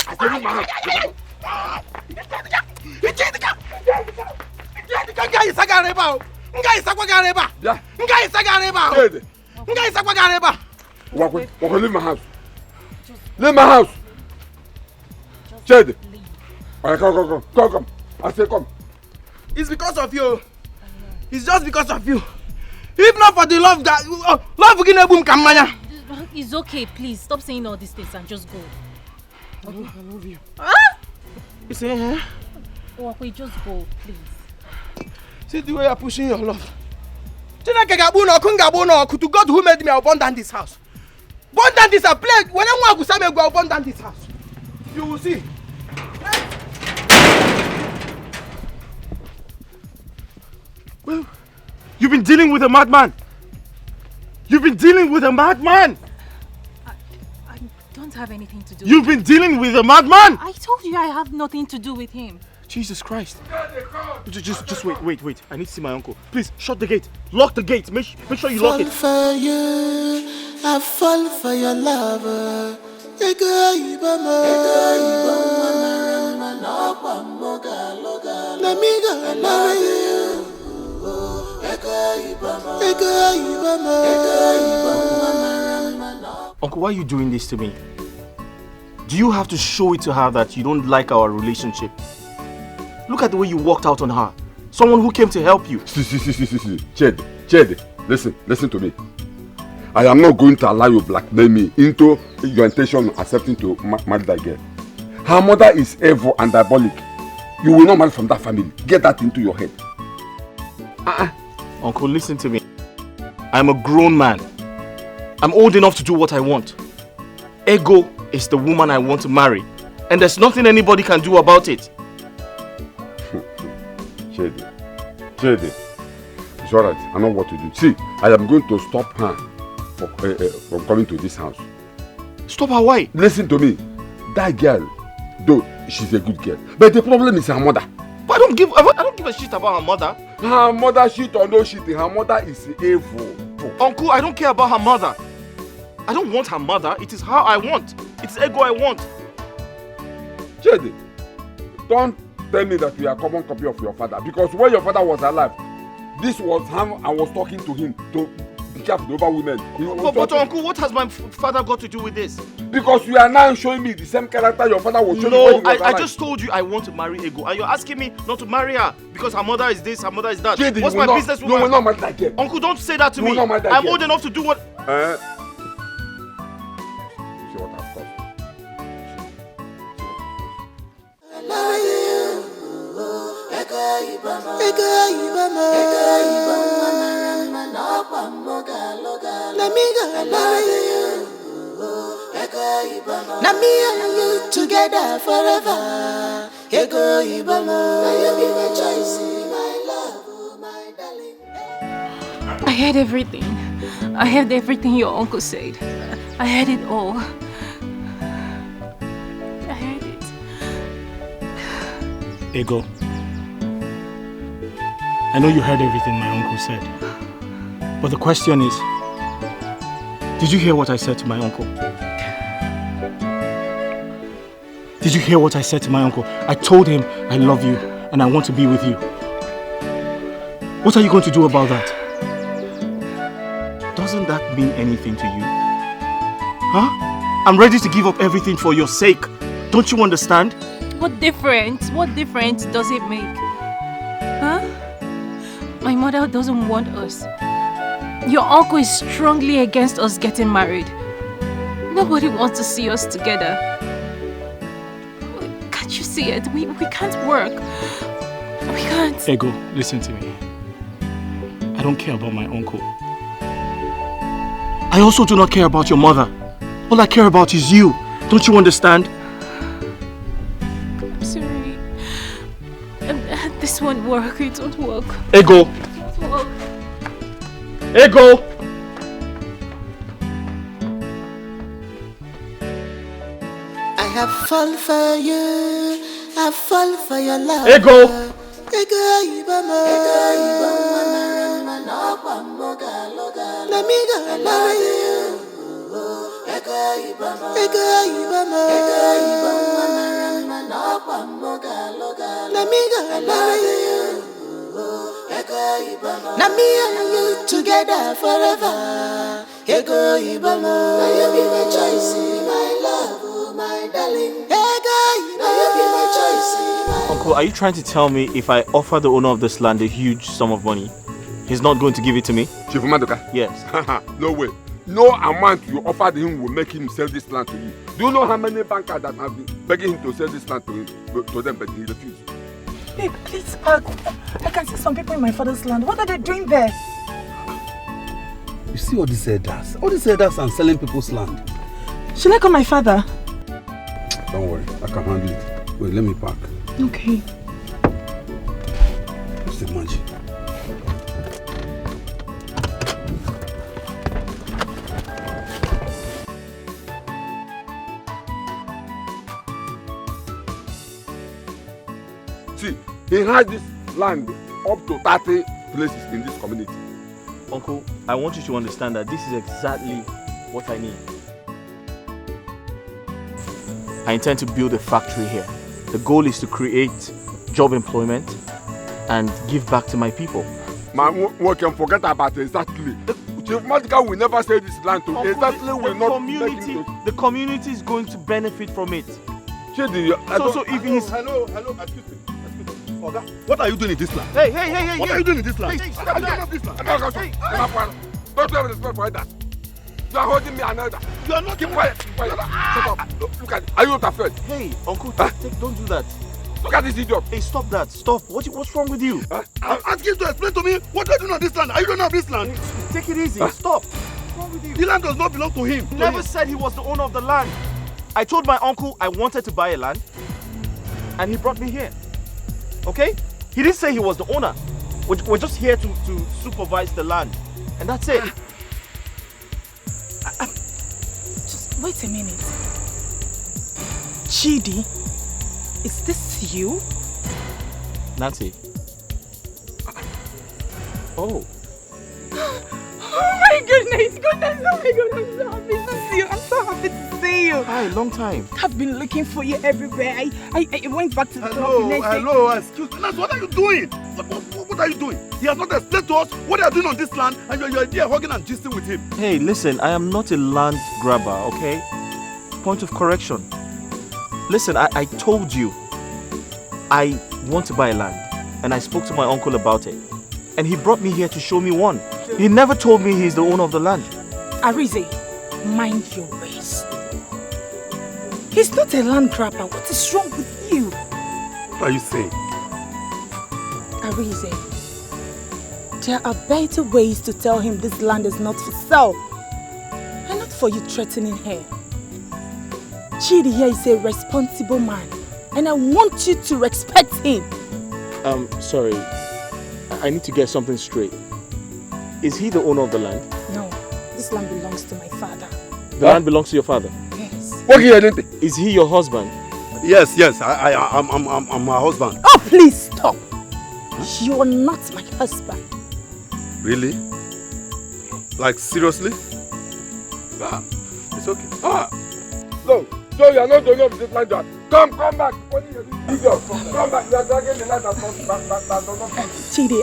I tell you, my house. Ichedika. Leave my house. Leave my house. Chedi. Come. I say come. It's because of you. It's just because of you. If not for the love that love It's okay, please. Stop saying all these things and just go. Okay, I love you. Huh? You say, Uwakwe, just go, please. See the way you're pushing your love. To God who made me, I'll burn down this house. Burn down this house. When I want to go, I'll burn down this house. You will see. Well, you've been dealing with a madman. I don't have anything to do You've been dealing with a madman. I told you I have nothing to do with him. Jesus Christ. Just wait. I need to see my uncle. Please, shut the gate. Lock the gate. Make sure you lock it. For you, I fall for your lover. Let me go marry you. Uncle, why are you doing this to me? Do you have to show it to her that you don't like our relationship? Look at the way you walked out on her. Someone who came to help you. See. Chedi, listen to me. I am not going to allow you blackmail me into your intention of accepting to marry that girl. Her mother is evil and diabolic. You will not marry from that family. Get that into your head. Uncle, listen to me. I'm a grown man. I'm old enough to do what I want. Ego is the woman I want to marry. And there's nothing anybody can do about it. Chedi, It's alright. I know what to do. See, I am going to stop her from coming to this house. Stop her, why? Listen to me. That girl, though she's a good girl, but the problem is her mother. But I don't give a shit about her mother. Her mother shit or no shit, her mother is evil. Uncle, I don't care about her mother. I don't want her mother. It is her I want. It's ego I want. Chedi, don't tell me that we are a common copy of your father, because when your father was alive, this was how I was talking to him to be careful over women. But Uncle, what has my father got to do with this? Because you are now showing me the same character your father was showing me when he was alive. I just told you I want to marry Ego, and you're asking me not to marry her because her mother is this, her mother is that. Chedi, what's my business with her? No, we're not married like that. Uncle, don't say that to me. I'm old enough to do what... You see what I've caused? Now me and you together forever. Ego Ibama, now you be my choice, my love, my darling. I heard everything. I heard everything your uncle said. I heard it all. I heard it. Ego, I know you heard everything my uncle said. But the question is, did you hear what I said to my uncle? Did you hear what I said to my uncle? I told him I love you and I want to be with you. What are you going to do about that? Doesn't that mean anything to you? Huh? I'm ready to give up everything for your sake. Don't you understand? What difference does it make? Huh? My mother doesn't want us. Your uncle is strongly against us getting married. Nobody wants to see us together. Can't you see it? We can't work. We can't. Ego, listen to me. I don't care about my uncle. I also do not care about your mother. All I care about is you. Don't you understand? I'm sorry. This won't work. It won't work. Ego! It won't work. Ego! I have fallen for you. I fall for your love. Ego! Ego Ibama, let me go marry you. Ego Ibama, let me go marry you. Now me and you together forever. Ego Ibama, now you be my choice, my love, my darling. Ego Ibama, now you be my choice. Uncle, are you trying to tell me if I offer the owner of this land a huge sum of money, he's not going to give it to me? Chief Madoka? Yes. No way. No amount you offered him will make him sell this land to you. Do you know how many bankers that have been begging him to sell this land to them, but he refused? Babe, please park. I can see some people in my father's land. What are they doing there? You see all these elders? All these elders are selling people's land. Should I call my father? Don't worry, I can handle it. Wait, let me park. Okay. Mr. Manji. See, he had this land up to 30 places in this community. Uncle, I want you to understand that this is exactly what I need. I intend to build a factory here. The goal is to create job employment and give back to my people. Man, we can forget about exactly. Chief Madoka will never sell this land to Uncle, exactly will not make him to... The community is going to benefit from it. Chidi, so if he's... Hello, excuse me. Oga, what are you doing in this land? Hey! What are you doing in this land? Hey, stop that! Don't have respect for that. You are holding me another. You are not... Keep quiet. Shut up. Look at it. Are you not afraid? Hey, Uncle, don't do that. Look at this idiot. Hey, stop that. Stop. What's wrong with you? I'm asking you to explain to me what you are doing on this land. Are you doing on this land? Take it easy. Stop. What's wrong with you? The land does not belong to him. He never said he was the owner of the land. I told my uncle I wanted to buy a land, and he brought me here. Okay? He didn't say he was the owner. We're just here to supervise the land. And that's it. Just wait a minute. Chidi, is this you? Natty. Oh. Oh my goodness, oh my God, I'm so happy to see you. I'm so happy to see you. Hi, long time. I've been looking for you everywhere. I went back to the club the next day. Hello, excuse me. Nance, what are you doing? What are you doing? He has not explained to us what they are doing on this land, and you're there hugging and gisting with him. Hey, listen, I am not a land grabber, okay? Point of correction. Listen, I told you I want to buy land, and I spoke to my uncle about it. And he brought me here to show me one. He never told me he's the owner of the land. Arize, mind your ways. He's not a land grabber. What is wrong with you? What are you saying? Arize, there are better ways to tell him this land is not for sale. And not for you threatening her. Chidi here is a responsible man. And I want you to respect him. Sorry. I need to get something straight. Is he the owner of the land? No, this land belongs to my father. The land belongs to your father? Yes. Is he your husband? Yes, I'm her husband. Oh, please stop. You are not my husband. Really? Like, seriously? It's okay. So you are not the owner of this land. Come back. Come back. You are dragging the land that does not. Chidi,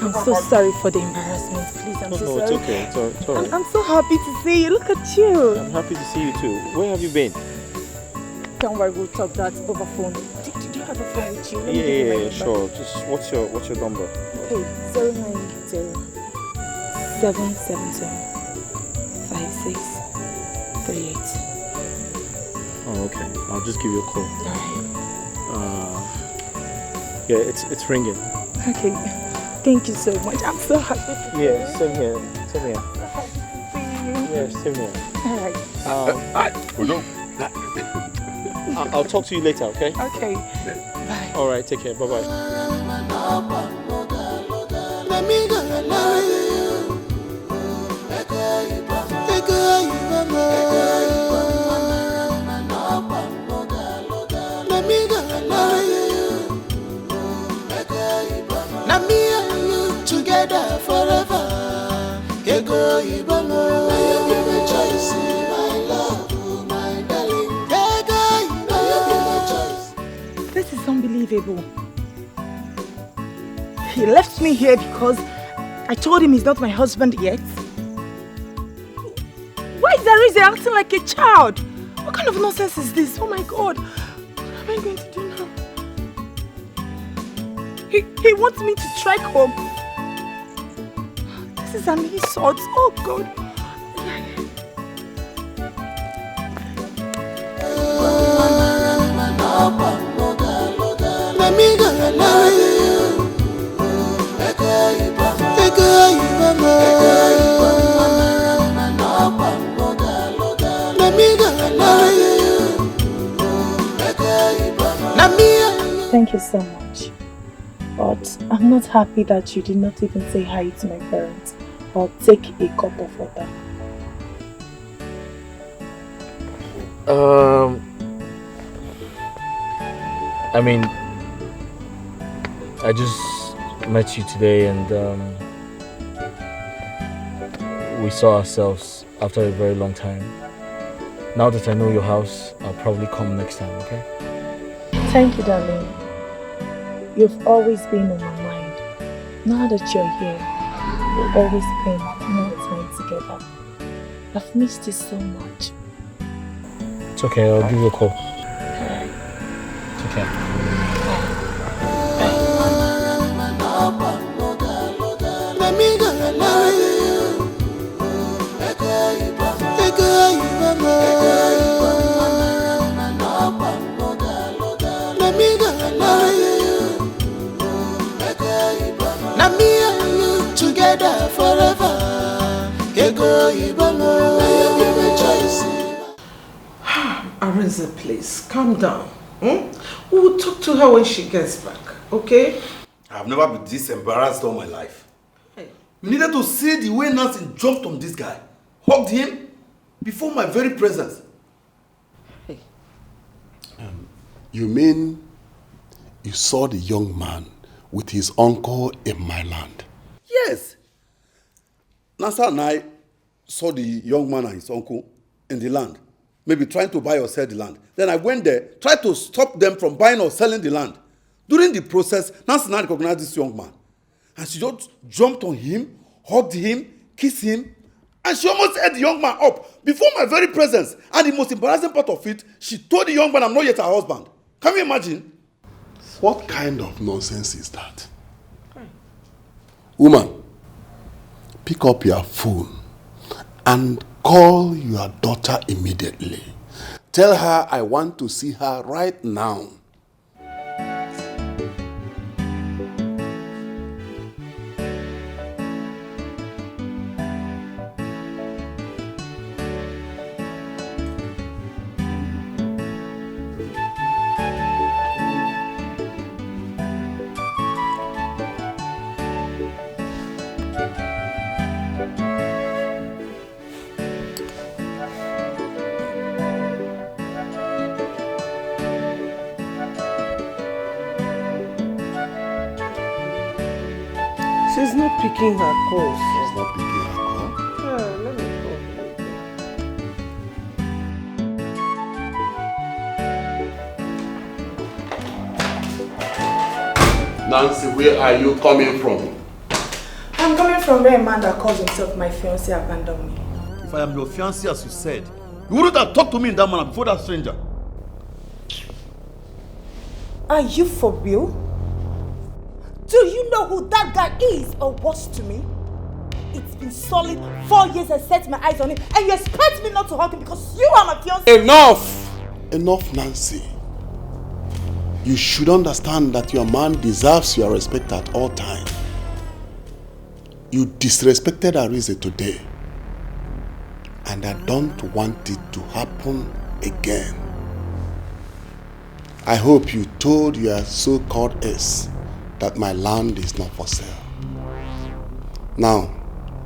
I'm so sorry for the embarrassment. Please, I'm so sorry. It's okay. It's all right. I'm so happy to see you. Look at you. I'm happy to see you too. Where have you been? Don't worry, we'll talk that over phone. Do you have a phone with you? Let me give you my Yeah, number. sure. Just what's your number? Okay, 090 770 5638. Oh, okay. I'll just give you a call. Yeah, it's ringing. Okay, thank you so much. I'm so happy to see you. Yeah, same here. Yeah, same here. Alright. I'll talk to you later, okay? Okay. Bye. All right, take care. Bye-bye. Together forever. Ego Ibomo. You give me choice, my love, my darling. Ego Ibomo. This is unbelievable. He left me here because I told him he's not my husband yet. Why is Arize acting like a child? What kind of nonsense is this? Oh my God. What am I going to do now? He wants me to trek home. This is an insult. Oh God. Thank you so much. But I'm not happy that you did not even say hi to my parents or take a cup of water. I mean, I just met you today and we saw ourselves after a very long time. Now that I know your house, I'll probably come next time, okay? Thank you, darling. You've always been on my mind. Now that you're here, we'll always spend more time together. I've missed you so much. It's okay, I'll give you a call. It's okay. Together forever. Arize, please calm down. We will talk to her when she gets back, okay? I've never been this embarrassed all my life. Hey. You needed to see the way Nancy jumped on this guy, hugged him before my very presence. Hey. You mean you saw the young man with his uncle in my land? Yes. Nancy and I saw the young man and his uncle in the land, maybe trying to buy or sell the land. Then I went there, tried to stop them from buying or selling the land. During the process, Nancy now recognized this young man. And she just jumped on him, hugged him, kissed him, and she almost ate the young man up before my very presence. And the most embarrassing part of it, she told the young man, I'm not yet her husband. Can you imagine? What kind of nonsense is that? Woman, pick up your phone and call your daughter immediately. Tell her I want to see her right now. She's not picking her calls. She's not picking her call. Yeah, let me call. Nancy, where are you coming from? I'm coming from where a man that calls himself my fiancé abandoned me. If I am your fiancé, as you said, you wouldn't have talked to me in that manner before that stranger. Are you for real? Do you know who that guy is or was to me? It's been solid 4 years I set my eyes on him, and you expect me not to hug him because you are my fiancé? Enough! Enough, Nancy. You should understand that your man deserves your respect at all times. You disrespected Arise today, and I don't want it to happen again. I hope you told your so-called ace that my land is not for sale. Now,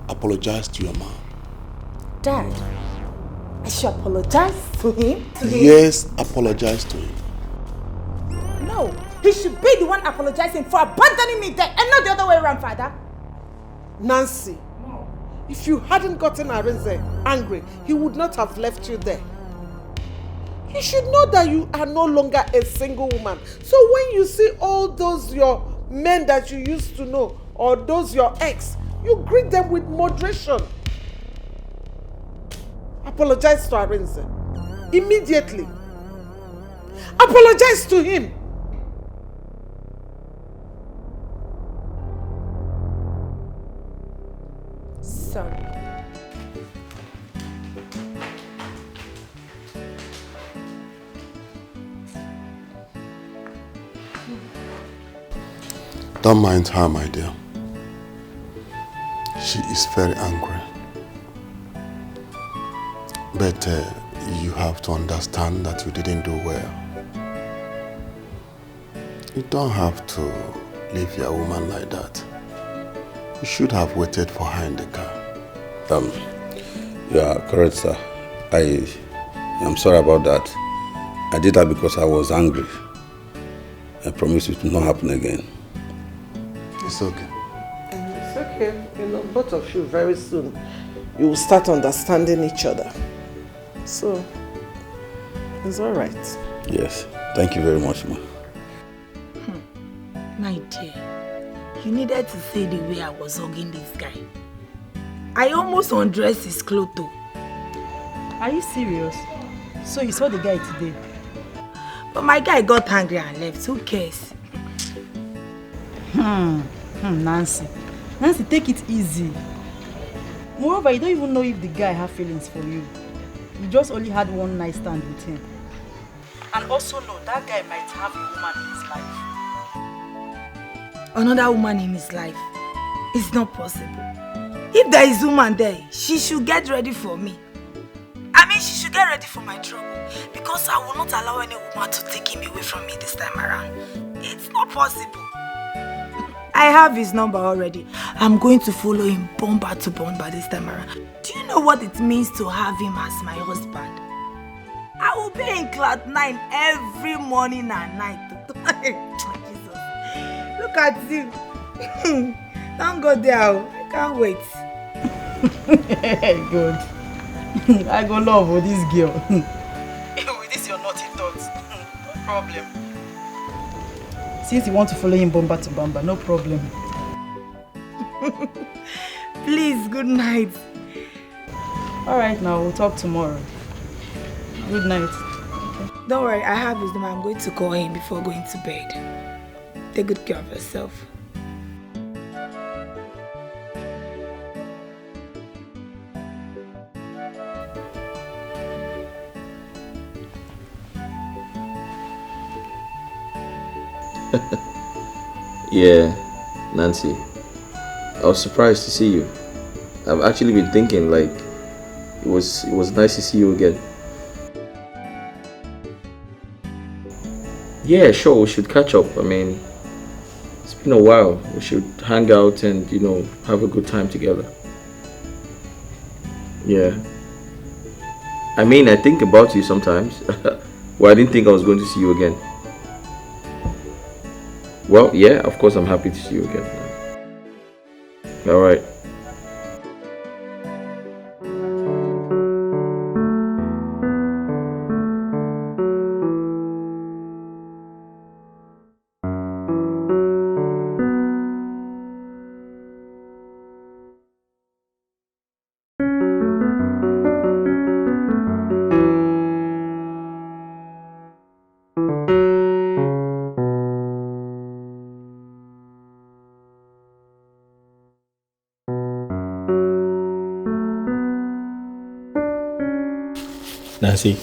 apologize to your man. Dad, I should apologize to him? Yes, apologize to him. No, he should be the one apologizing for abandoning me there and not the other way around, Father. Nancy, if you hadn't gotten Arinze angry, he would not have left you there. You should know that you are no longer a single woman. So when you see all those your men that you used to know, or those your ex, you greet them with moderation. Apologize to Arinze immediately. Apologize to him. Sorry. Don't mind her, my dear. She is very angry. But you have to understand that you didn't do well. You don't have to leave your woman like that. You should have waited for her in the car. You are correct, sir. I am sorry about that. I did that because I was angry. I promise it will not happen again. It's okay. It's okay. You know, both of you very soon, you will start understanding each other. So, it's all right. Yes. Thank you very much, ma. My dear, you needed to see the way I was hugging this guy. I almost undressed his clothes too. Are you serious? So you saw the guy today? But my guy got angry and left. Who cares? Nancy. Nancy, take it easy. Moreover, you don't even know if the guy has feelings for you. You just only had one night stand with him. And also know that guy might have a woman in his life. Another woman in his life? It's not possible. If there is a woman there, she should get ready for me. I mean, she should get ready for my trouble. Because I will not allow any woman to take him away from me this time around. It's not possible. I have his number already. I'm going to follow him bomber to bomber this time around. Do you know what it means to have him as my husband? I will be in cloud 9 every morning and night. Jesus. Look at you. Don't go there. I can't wait. Good. I go love with this girl. With this your naughty thoughts. No problem. Since you want to follow him bomber to bomber, no problem. Please, good night. Alright, now we'll talk tomorrow. Good night. Okay. Don't worry, I have his number. I'm going to call him before going to bed. Take good care of yourself. Yeah, Nancy. I was surprised to see you. I've actually been thinking like it was nice to see you again. Yeah, sure, we should catch up. I mean, it's been a while. We should hang out and, you know, have a good time together. Yeah. I mean, I think about you sometimes. Well, I didn't think I was going to see you again. Well, yeah, of course I'm happy to see you again. All right. Nancy.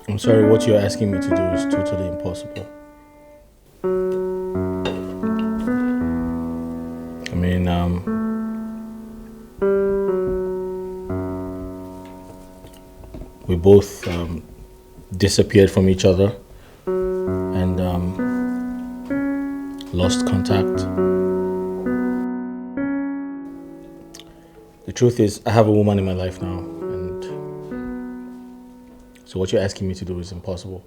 I'm sorry, what you're asking me to do is totally impossible. I mean, we both disappeared from each other and lost contact. The truth is, I have a woman in my life now, and so what you're asking me to do is impossible.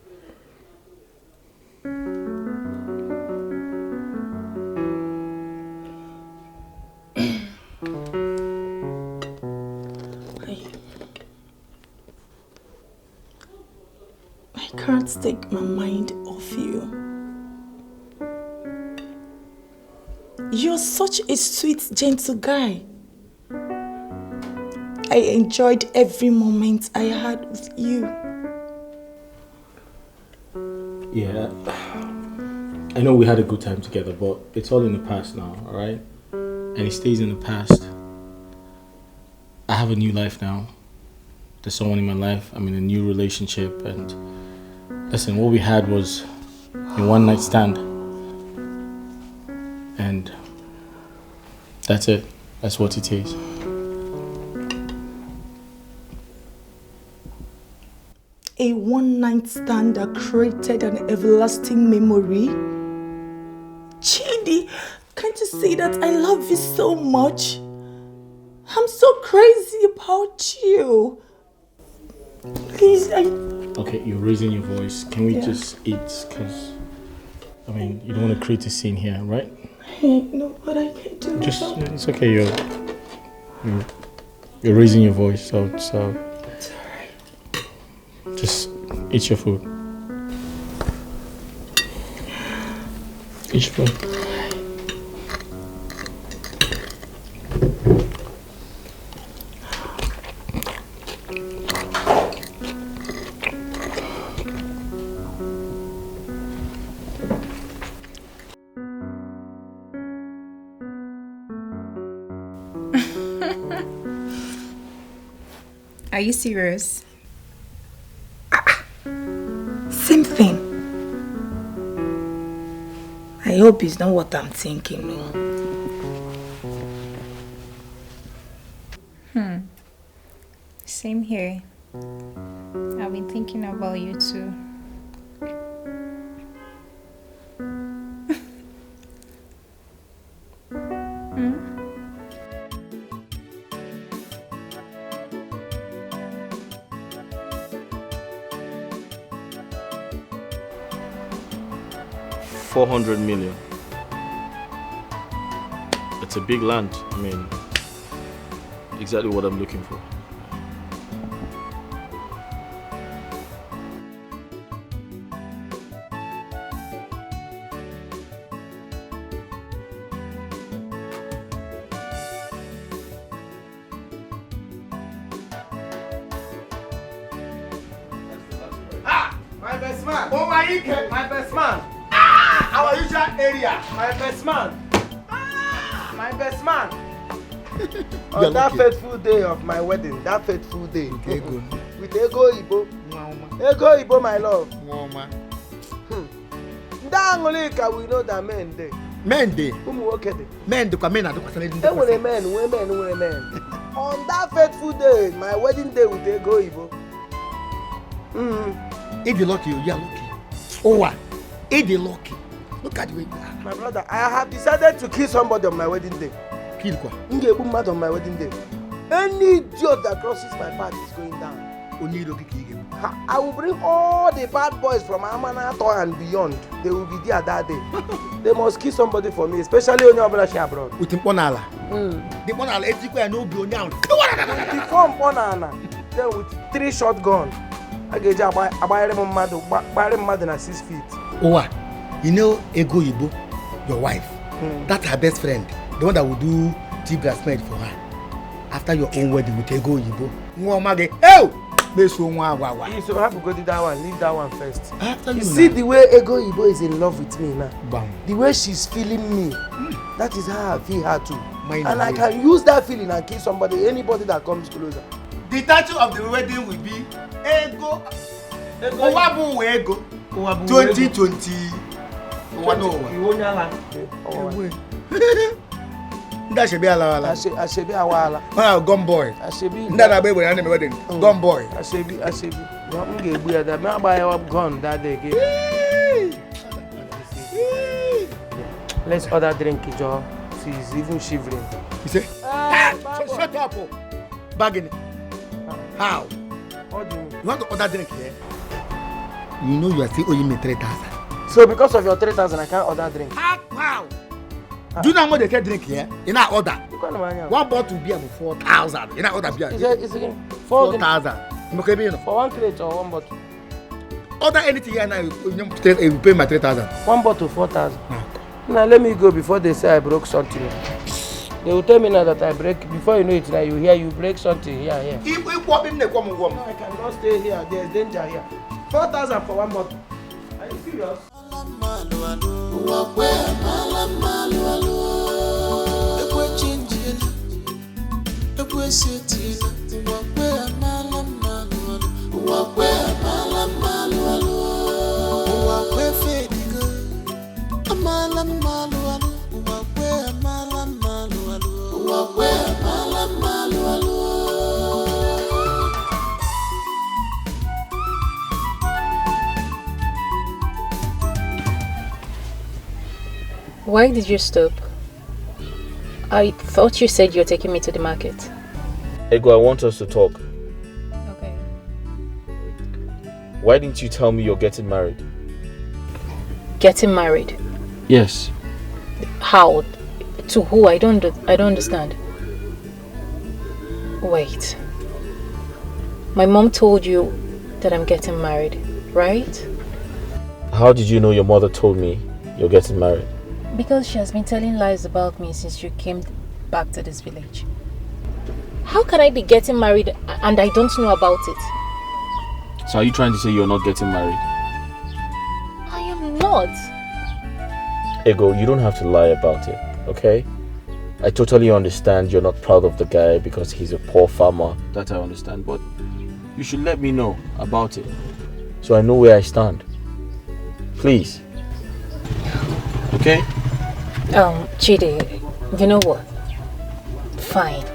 I can't take my mind off you. You're such a sweet, gentle guy. I enjoyed every moment I had with you. Yeah, I know we had a good time together, but it's all in the past now, alright? And it stays in the past. I have a new life now. There's someone in my life. I'm in a new relationship, and listen, what we had was a one-night stand. And that's it. That's what it is. A one-night stand that created an everlasting memory? Chidi, can't you see that I love you so much? I'm so crazy about you. Please, Okay, you're raising your voice. Can we just eat? Because, I mean, you don't want to create a scene here, right? No, but I can't do Just, it's okay, you're raising your voice, so just eat your food. Eat your food. Are you serious? Same thing. I hope it's not what I'm thinking. Same here. I've been thinking about you too. 400 million. It's a big land. I mean, exactly what I'm looking for. My best man. Oh my Ike, my best man. Our usual area. My best man. My best man. On that fateful day of my wedding, that fateful day. With Ego Ibo. Ego Ibo, my love. Ndangolika, we know that men day. Men day. Men do come in and do women. On that fateful day, my wedding day with Ego Ibo. If you're lucky, you're lucky. Oh, what? If you're lucky, look at the way you are. My brother, I have decided to kill somebody on my wedding day. Kill what? Mad on my wedding day. Any idiot that crosses my path is going down. I will bring all the bad boys from Amanato and beyond. They will be there that day. They must kill somebody for me, especially on your brother abroad. With the Ponala. The Ponala, everywhere, no be on down. With the form Ponala, then with 3 shotguns. I get a buy mother na 6 feet. Oh, you know Ego Ibo, your wife. That's her best friend. The one that will do tea bracelet for her. After your own wedding with Ego Ibo. Oh! You so have to go to that one, leave that one first. You see the way Ego Ibo is in love with me now. Bam. The way she's feeling me. That is how I feel her too. And I can use that feeling and kill somebody, anybody that comes closer. The title of the wedding will be Ego. Owabu Ego. 2020. That should be a should be a wala. Gum boy. I should be that baby and the wedding. Gum boy. I should be. I'm going to that. Man, buy a gun that day. Let's order drink, Joe. She's even shivering. You say? Shut up. Bargaining. How? What do you mean? You want to order drink here? You know you are still owing me 3,000. So because of your 3,000, I can't order drink. Wow! Do you know how much they can drink here? In our order. One bottle beer for 4,000. In our order beer. It's again 4,000. For 1 crate or 1 bottle? Order anything here now, you pay my 3,000. 1 bottle 4,000. Now let me go before they say I broke something. They will tell me now that I break. Before you know it, now you hear you break something here. If we walk in the common woman, I cannot stay here. There's danger here. 4,000 for 1 bottle. Are you serious? Why did you stop? I thought you said you're taking me to the market. Ego, I want us to talk. Okay. Why didn't you tell me you're getting married? Getting married? Yes. How? To who? I don't understand. Wait. My mom told you that I'm getting married, right? How did you know your mother told me you're getting married? Because she has been telling lies about me since you came back to this village. How can I be getting married and I don't know about it? So are you trying to say you're not getting married? I am not. Ego, you don't have to lie about it, okay? I totally understand you're not proud of the guy because he's a poor farmer. That I understand, but you should let me know about it so I know where I stand. Please. Okay? Chidi, you know what? Fine.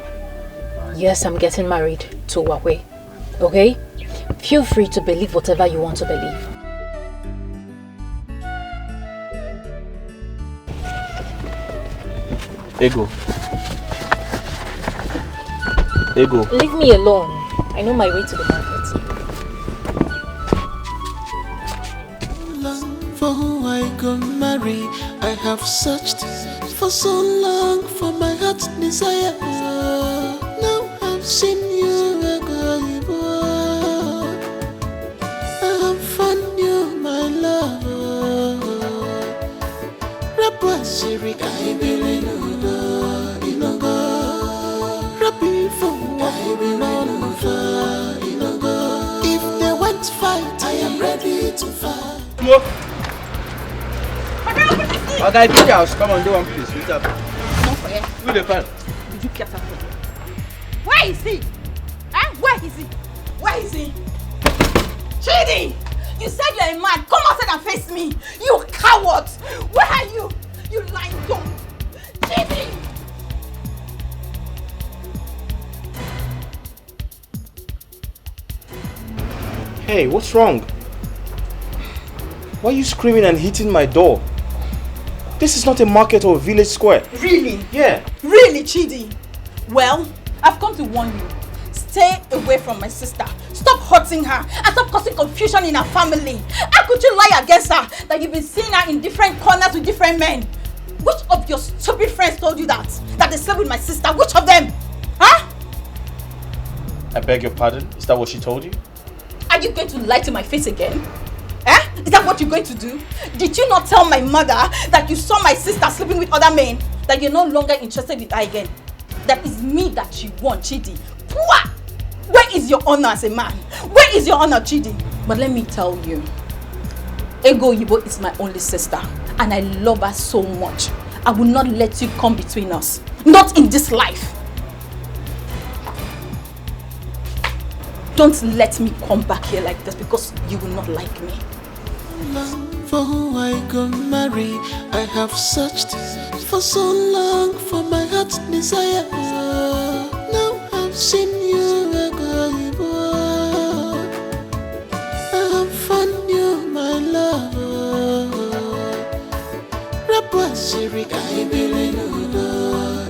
Yes, I'm getting married to Wawe. Okay? Feel free to believe whatever you want to believe. Ego. Leave me alone. I know my way to the market. For who I go marry. I have searched for so long for my heart's desire. Now I've seen you, Ego. I have found you, my love. Rapper Siri, I believe Inogo. Rappi for I believe Inogo. If they want to fight, I am ready to fight. Okay, big house, come on, do one please. What's up? Who the fan? Did you catch up? Where is he? Huh? Where is he? Where is he? Chidi! You said you're a man. Come outside and face me. You coward! Where are you? You lying dog. Chidi! Hey, what's wrong? Why are you screaming and hitting my door? This is not a market or a village square. Really? Yeah. Really, Chidi? Well, I've come to warn you. Stay away from my sister. Stop hurting her and stop causing confusion in her family. How could you lie against her that you've been seeing her in different corners with different men? Which of your stupid friends told you that? That they slept with my sister? Which of them? Huh? I beg your pardon? Is that what she told you? Are you going to lie to my face again? Eh? Is that what you're going to do? Did you not tell my mother that you saw my sister sleeping with other men? That you're no longer interested with her again? That is me that you want, Chidi. Where is your honor as a man? Where is your honor, Chidi? But let me tell you, Ego Yibo is my only sister. And I love her so much. I will not let you come between us. Not in this life. Don't let me come back here like this because you will not like me. For who I go marry, I have searched for so long for my heart's desire. Now I've seen you, Ego. I have found you, my love. Rapper Siri, I believe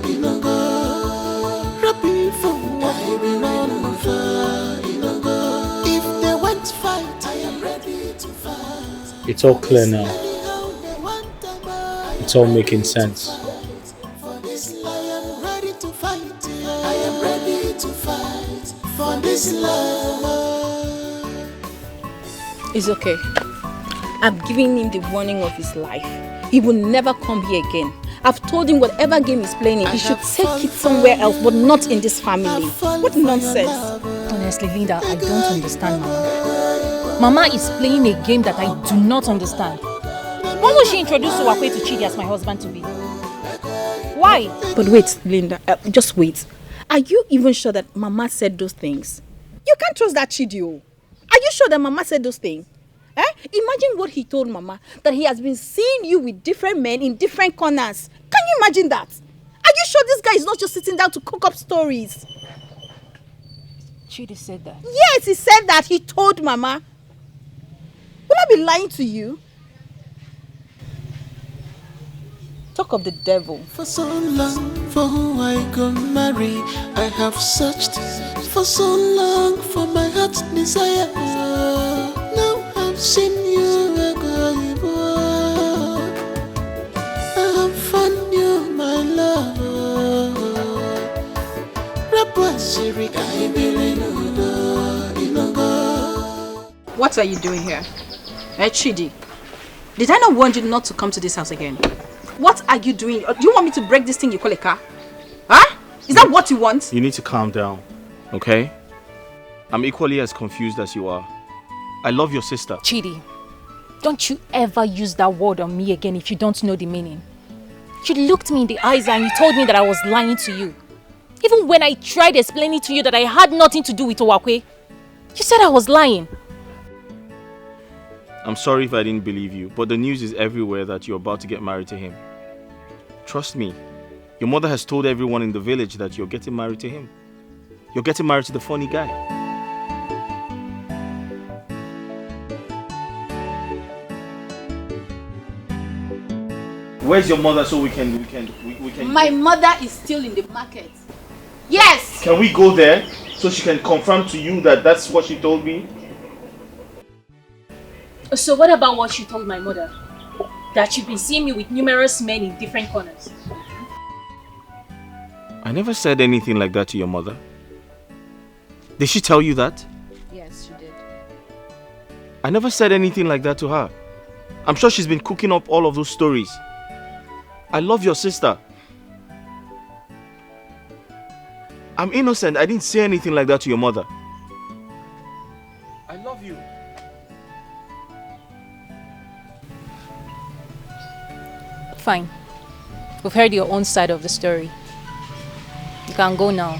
Inogo. Rappi for I believe Inogo. If they want to fight, I am ready to fight. It's all clear now. It's all making sense. For this I am ready to fight. I am ready to fight for this love. It's okay. I've given him the warning of his life. He will never come here again. I've told him whatever game he's playing, he should take it somewhere else, but not in this family. What nonsense. Honestly, Linda, I don't understand Mama. Mama is playing a game that I do not understand. Why would she introduce Owakwe to Chidi as my husband to be? Why? But wait, Linda, just wait. Are you even sure that Mama said those things? You can't trust that Chidi. Are you sure that Mama said those things? Eh? Imagine what he told Mama, that he has been seeing you with different men in different corners. Can you imagine that? Are you sure this guy is not just sitting down to cook up stories? Chidi said that. Yes, he said that. He told Mama. Will I be lying to you? Talk of the devil. For so long, for who I go marry, I have searched for so long for my heart's desire. Now I've seen you, Ego. I have found you, my love. Rapper Siri, I believe Inogo. What are you doing here? Chidi, did I not warn you not to come to this house again? What are you doing? Do you want me to break this thing you call a car? Huh? Is that what you want? You need to calm down, okay? I'm equally as confused as you are. I love your sister. Chidi, don't you ever use that word on me again if you don't know the meaning. You looked me in the eyes and you told me that I was lying to you. Even when I tried explaining to you that I had nothing to do with Owakwe, you said I was lying. I'm sorry if I didn't believe you, but the news is everywhere that you're about to get married to him. Trust me, your mother has told everyone in the village that you're getting married to him. You're getting married to the funny guy. Where's your mother so we can My mother is still in the market. Yes! Can we go there so she can confirm to you that that's what she told me? So what about what she told my mother? that you've been seeing me with numerous men in different corners. I never said anything like that to your mother. Did she tell you that? Yes, she did. I never said anything like that to her. I'm sure she's been cooking up all of those stories. I love your sister. I'm innocent. I didn't say anything like that to your mother. I love you. Fine. We've heard your own side of the story. You can go now.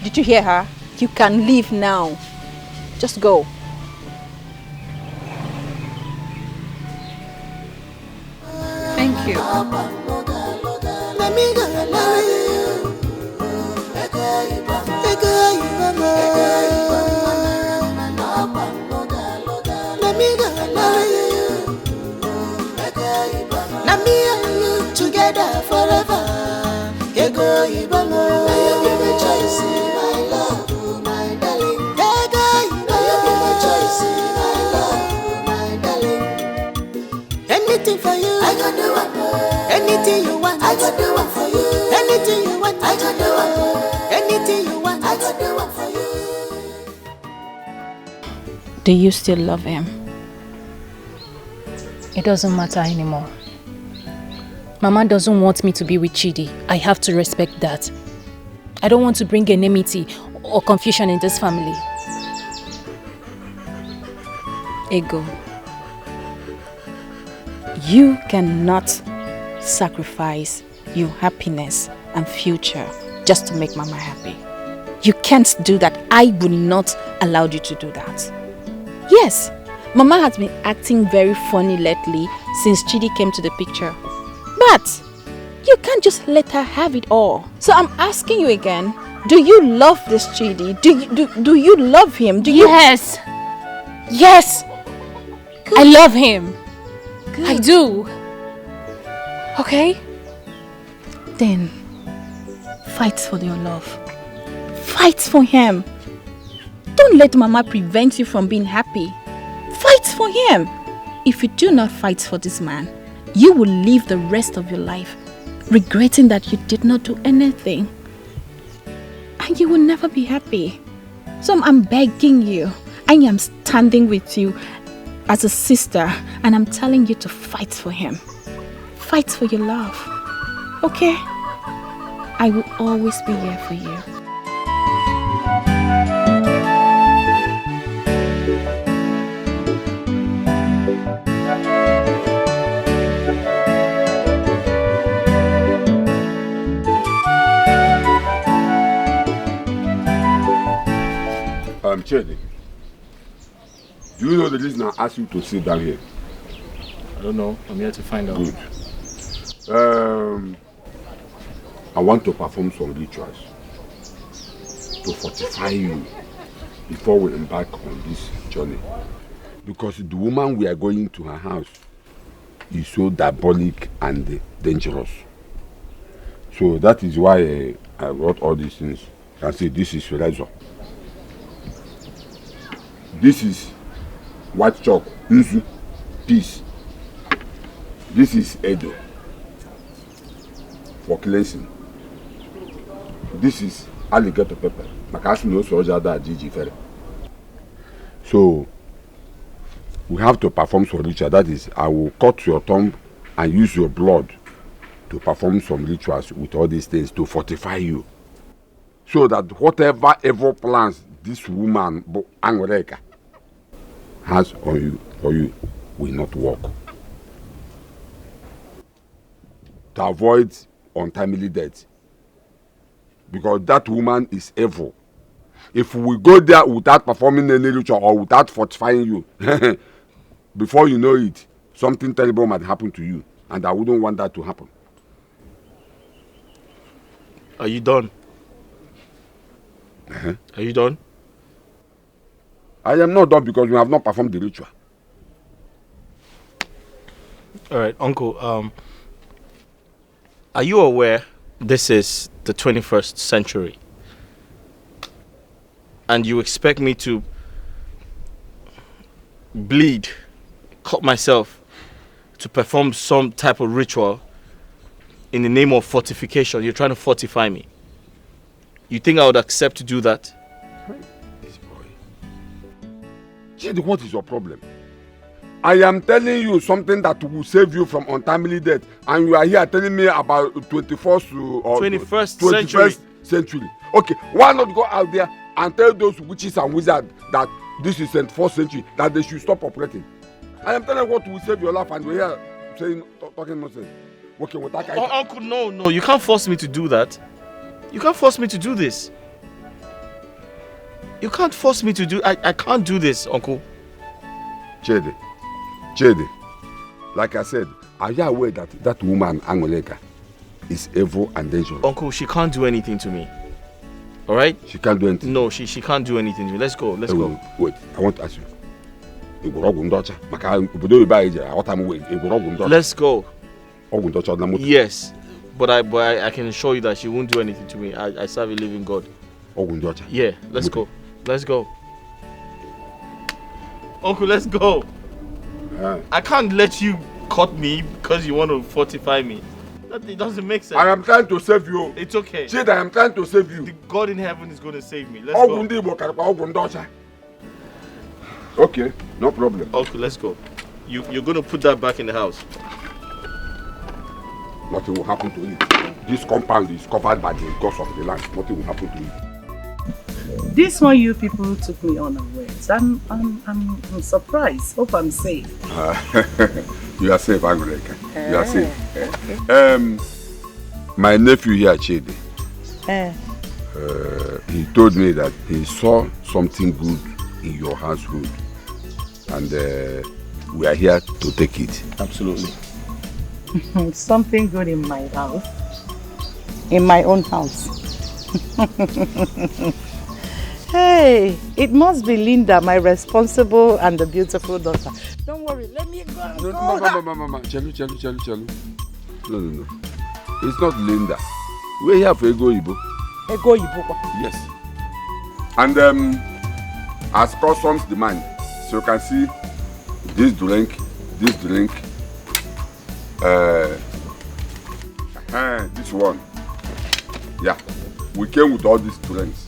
Did you hear her? You can leave now. Just go. Thank you. Together forever. Ego ibamo. You be my choice, my love, my darling. Ego ibamo. You be my choice, my love, my darling. Anything for you, I go do it. Anything you want, I go do it for you. Anything you want, I go do it. Anything you want, I go do it for you. Do you still love him? It doesn't matter anymore. Mama doesn't want me to be with Chidi. I have to respect that. I don't want to bring enmity or confusion in this family. Ego, you cannot sacrifice your happiness and future just to make Mama happy. You can't do that. I will not allow you to do that. Yes, Mama has been acting very funny lately since Chidi came to the picture. But you can't just let her have it all. So I'm asking you again, do you love this Chidi? Do you love him? Yes. Yes. Good. I love him. Good. I do. Okay? Then fight for your love. Fight for him. Don't let Mama prevent you from being happy. Fight for him. If you do not fight for this man, you will live the rest of your life regretting that you did not do anything. And you will never be happy. So I'm begging you. I am standing with you as a sister and I'm telling you to fight for him. Fight for your love. Okay? I will always be here for you. Chedi, do you know the reason I asked you to sit down here? I don't know. I'm here to find out. Good. I want to perform some rituals to fortify you before we embark on this journey. Because the woman we are going to her house is so diabolic and dangerous. So that is why I wrote all these things. I say this is razor. This is white chalk, nzu, peace. This is edo for cleansing. This is alligator pepper. So we have to perform some ritual. That is, I will cut your tongue and use your blood to perform some rituals with all these things to fortify you. So that whatever evil plans this woman, Angoreka, has on you, for you, will not work. To avoid untimely death. Because that woman is evil. If we go there without performing any ritual or without fortifying you, before you know it, something terrible might happen to you. And I wouldn't want that to happen. Are you done? Are you done? I am not done because we have not performed the ritual. All right, Uncle. Are you aware this is the 21st century? And you expect me to bleed, cut myself, to perform some type of ritual in the name of fortification. You're trying to fortify me. You think I would accept to do that? This boy. Chidi, what is your problem? I am telling you something that will save you from untimely death, and you are here telling me about 21st century. Okay, why not go out there and tell those witches and wizards that this is 21st century, that they should stop operating? I am telling you what will save your life, and we're here saying, talking nonsense. Okay, with that guy. Uncle, no, you can't force me to do that. You can't force me to do this. You can't force me to do. I can't do this, Uncle. Chidi, like I said, are you aware that that woman, Angoleka, is evil and dangerous? Uncle, she can't do anything to me. All right? She can't do anything? No, she can't do anything to me. Let's go, go. Wait, I want to ask you. Let's go. Yes, but I can assure you that she won't do anything to me. I serve a living God. Yeah, let's go. Let's go. Uncle, let's go. I can't let you cut me because you want to fortify me. It doesn't make sense. I am trying to save you. It's okay. Chidi, I am trying to save you. The God in heaven is going to save me. Let's go. Okay, no problem. Uncle, let's go. You're going to put that back in the house. Nothing will happen to it. This compound is covered by the gods of the land. Nothing will happen to it. This one you people took me unawares. I'm surprised. Hope I'm safe. You are safe, Angoleka. You are safe. My nephew here, Chidi, he told me that he saw something good in your household, and we are here to take it. Absolutely. Something good in my house. In my own house. Hey, it must be Linda, my responsible and the beautiful daughter. Don't worry, let me go. Mama, Chelu. No. It's not Linda. We're here for Ego Ibo. Ego Ibo? Yes. And as customs demand, so you can see this drink, this one. Yeah, we came with all these drinks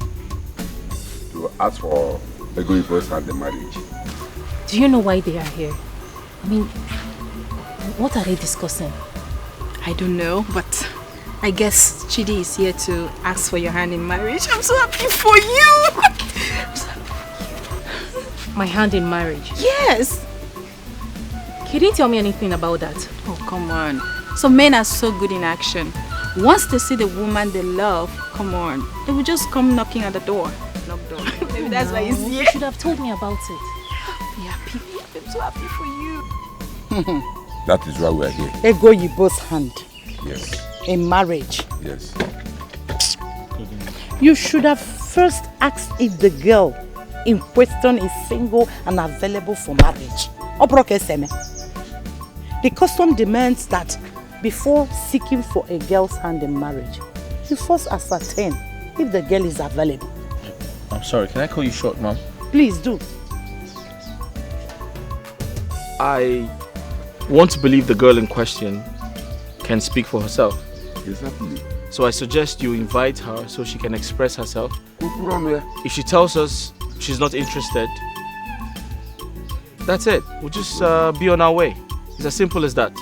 to ask for Ego Ibo's hand in marriage. Do you know why they are here? I mean, what are they discussing? I don't know, but I guess Chidi is here to ask for your hand in marriage. I'm so happy for you! My hand in marriage? Yes! He didn't tell me anything about that. Oh, come on. So men are so good in action. Once they see the woman they love, come on, they will just come knocking at the door. Knock door. Maybe that's why he's here. You should have told me about it. Be happy. I'm so happy for you. That is why we are here. Ego Ibo's hand. Yes. In marriage. Yes. You should have first asked if the girl in question is single and available for marriage. The custom demands that before seeking for a girl's hand in marriage, you first ascertain if the girl is available. I'm sorry, can I call you short, Mom? Please do. I want to believe the girl in question can speak for herself. Exactly. So I suggest you invite her so she can express herself. If she tells us she's not interested, that's it. We'll just be on our way. It's as simple as that.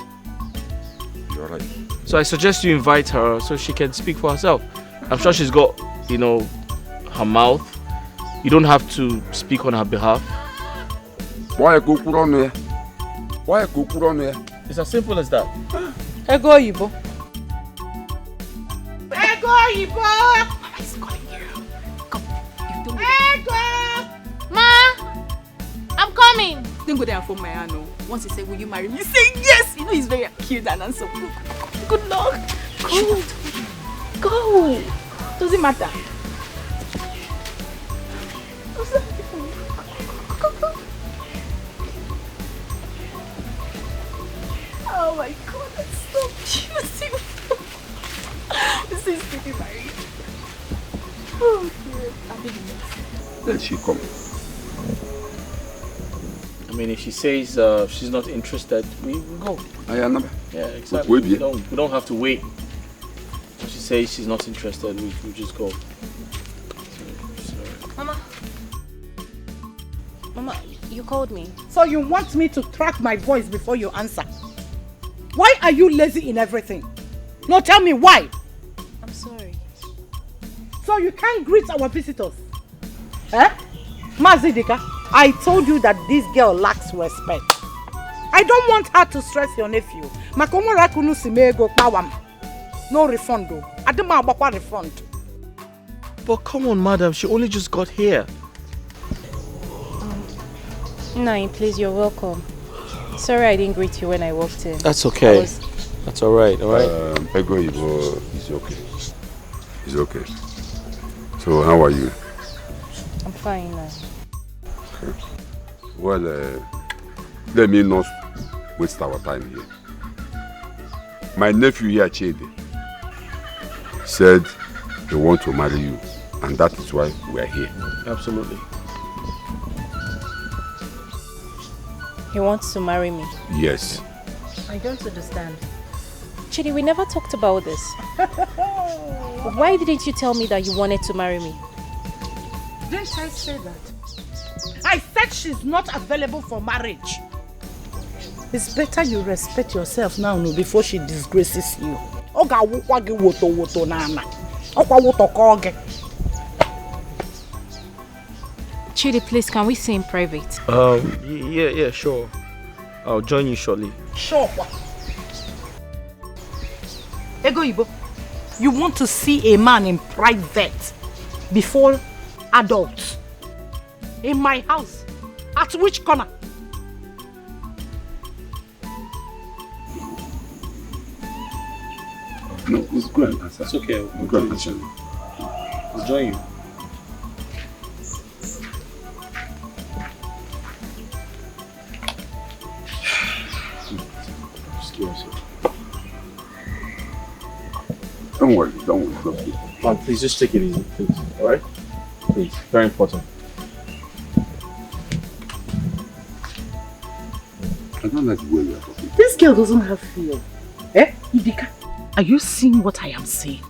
You're right. So I suggest you invite her so she can speak for herself. I'm sure she's got, her mouth. You don't have to speak on her behalf. Why go on there? Why go on there? It's as simple as that. Ego Ibo. Ego Ibo! He's calling you. Come, you don't go. Ego! Ma! I'm coming! Don't go there and phone my hand. Once he say, will you marry me? You say yes! You know he's very cute and handsome. Good luck. Go! Doesn't matter. Oh my god, that's so beautiful. This is to be married. Oh dear. Then she come. I mean, if she says she's not interested, we go. I am not. Yeah, exactly. We don't have to wait. If she says she's not interested, we just go. Mama. Mama, you called me. So you want me to track my voice before you answer? Why are you lazy in everything? No, tell me why. I'm sorry. So you can't greet our visitors? Eh? Mazidika, I told you that this girl lacks respect. I don't want her to stress your nephew. No refund though. I don't want refund. But come on, madam, she only just got here. Nine, please, you're welcome. Sorry I didn't greet you when I walked in. That's okay. That's alright, alright? Ego Ibo is okay. It's okay. So, how are you? I'm fine now. Okay. Well, let me not waste our time here. My nephew here, Chede, said he wants to marry you, and that is why we are here. Absolutely. He wants to marry me. Yes. I don't understand. Chidi, we never talked about this. Why didn't you tell me that you wanted to marry me? Didn't I say that? I said she's not available for marriage. It's better you respect yourself now before she disgraces you. Chidi, please, can we see in private? Yeah, sure. I'll join you shortly. Sure. Ego Ibo, you want to see a man in private before adults? In my house? At which corner? No, it's good. It's okay. I'll go and answer. I'll join you. Don't worry. Man, please just take it easy, please. Alright? Please, very important. I don't like the way you are talking. This girl doesn't have fear. Eh? Idika, are you seeing what I am saying?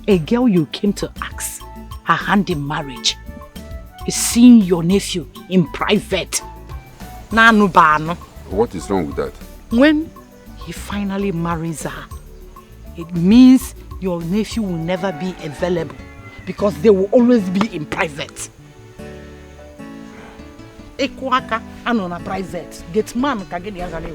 A girl you came to ask her hand in marriage is seeing your nephew in private. What is wrong with that? When he finally marries her, it means your nephew will never be available because they will always be in private. Ekwaka anona private. Get man kageni agale.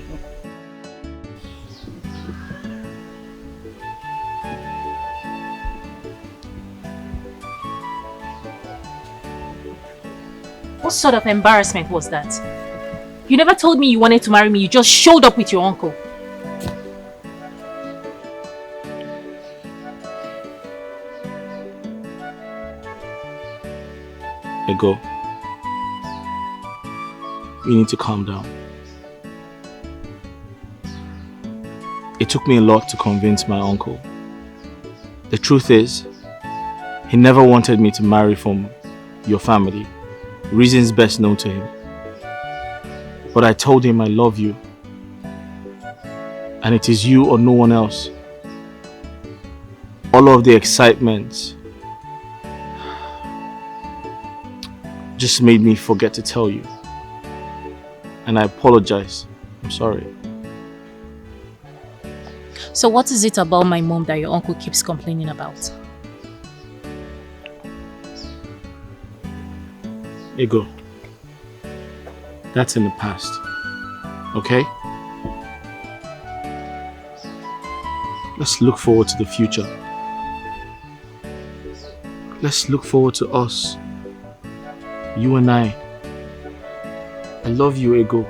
What sort of embarrassment was that? You never told me you wanted to marry me, you just showed up with your uncle. Ego, you need to calm down. It took me a lot to convince my uncle. The truth is, he never wanted me to marry from your family, reasons best known to him. But I told him I love you, and it is you or no one else. All of the excitement just made me forget to tell you. And I apologize. I'm sorry. So what is it about my mom that your uncle keeps complaining about? Ego, that's in the past, okay? Let's look forward to the future. Let's look forward to us. You and I love you, Ego.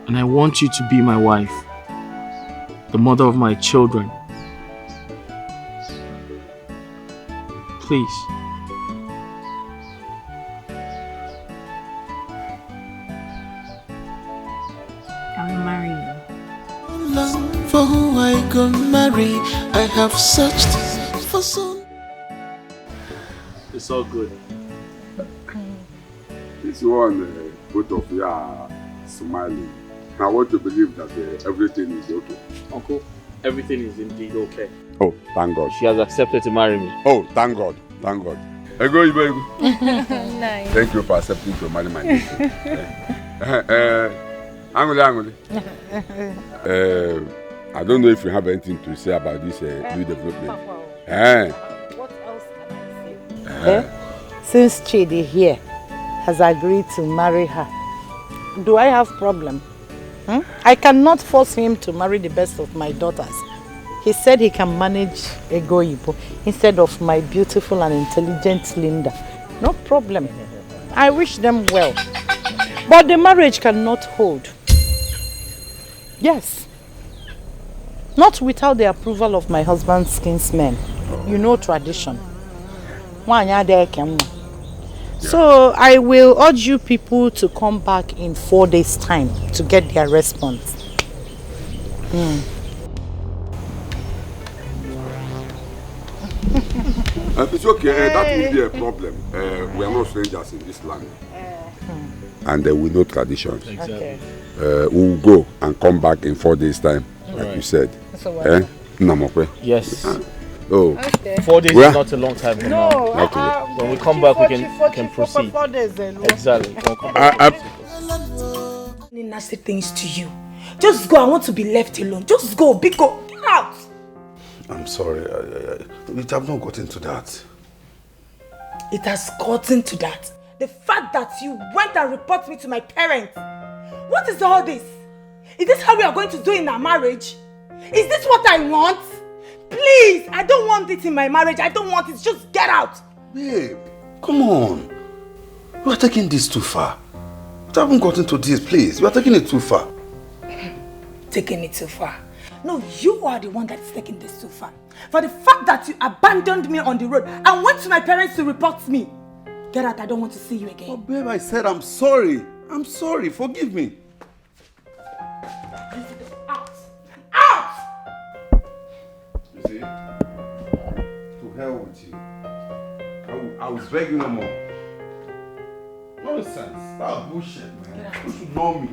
And I want you to be my wife, the mother of my children. Please. I will marry you. Love for who I go marry, I have searched for so. It's all good. This one, both of you are smiling. I want to believe that everything is okay. Uncle, everything is indeed okay. Oh, thank God. She has accepted to marry me. Oh, thank God. Thank God. Ego, Ego. Nice. Thank you for accepting to marry my niece. Angole. I don't know if you have anything to say about this new development. What else can I say? Since Chidi here has agreed to marry her, do I have problem? I cannot force him to marry the best of my daughters. He said he can manage Ego Ibo instead of my beautiful and intelligent Linda. No problem. I wish them well. But the marriage cannot hold. Yes. Not without the approval of my husband's kinsmen. You know tradition. So I will urge you people to come back in 4 days' time to get their response. It's okay, that will be a problem. We are not strangers in this land. And we know traditions. Exactly. We will go and come back in 4 days' time, like you said. So Yes. Oh. Okay. 4 days is not a long time from No, now. When we come back, we can proceed. 4 days alone. Exactly. We'll come back. Any nasty things to you. Just go. I want to be left alone. Just go. Big go. Get out. I'm sorry. I have not gotten to that. It has gotten to that. The fact that you went and reported me to my parents. What is all this? Is this how we are going to do in our marriage? Is this what I want? Please, I don't want it in my marriage. I don't want it. Just get out. Babe, come on. You are taking this too far. I haven't gotten to this, please. You are taking it too far. Taking it too far. No, you are the one that is taking this too far. For the fact that you abandoned me on the road and went to my parents to report me. Get out, I don't want to see you again. Oh, babe, I said I'm sorry. I'm sorry. Forgive me. Out! Out! You see? To hell with you. I will beg you no more. Nonsense. That bullshit, man. You should know me.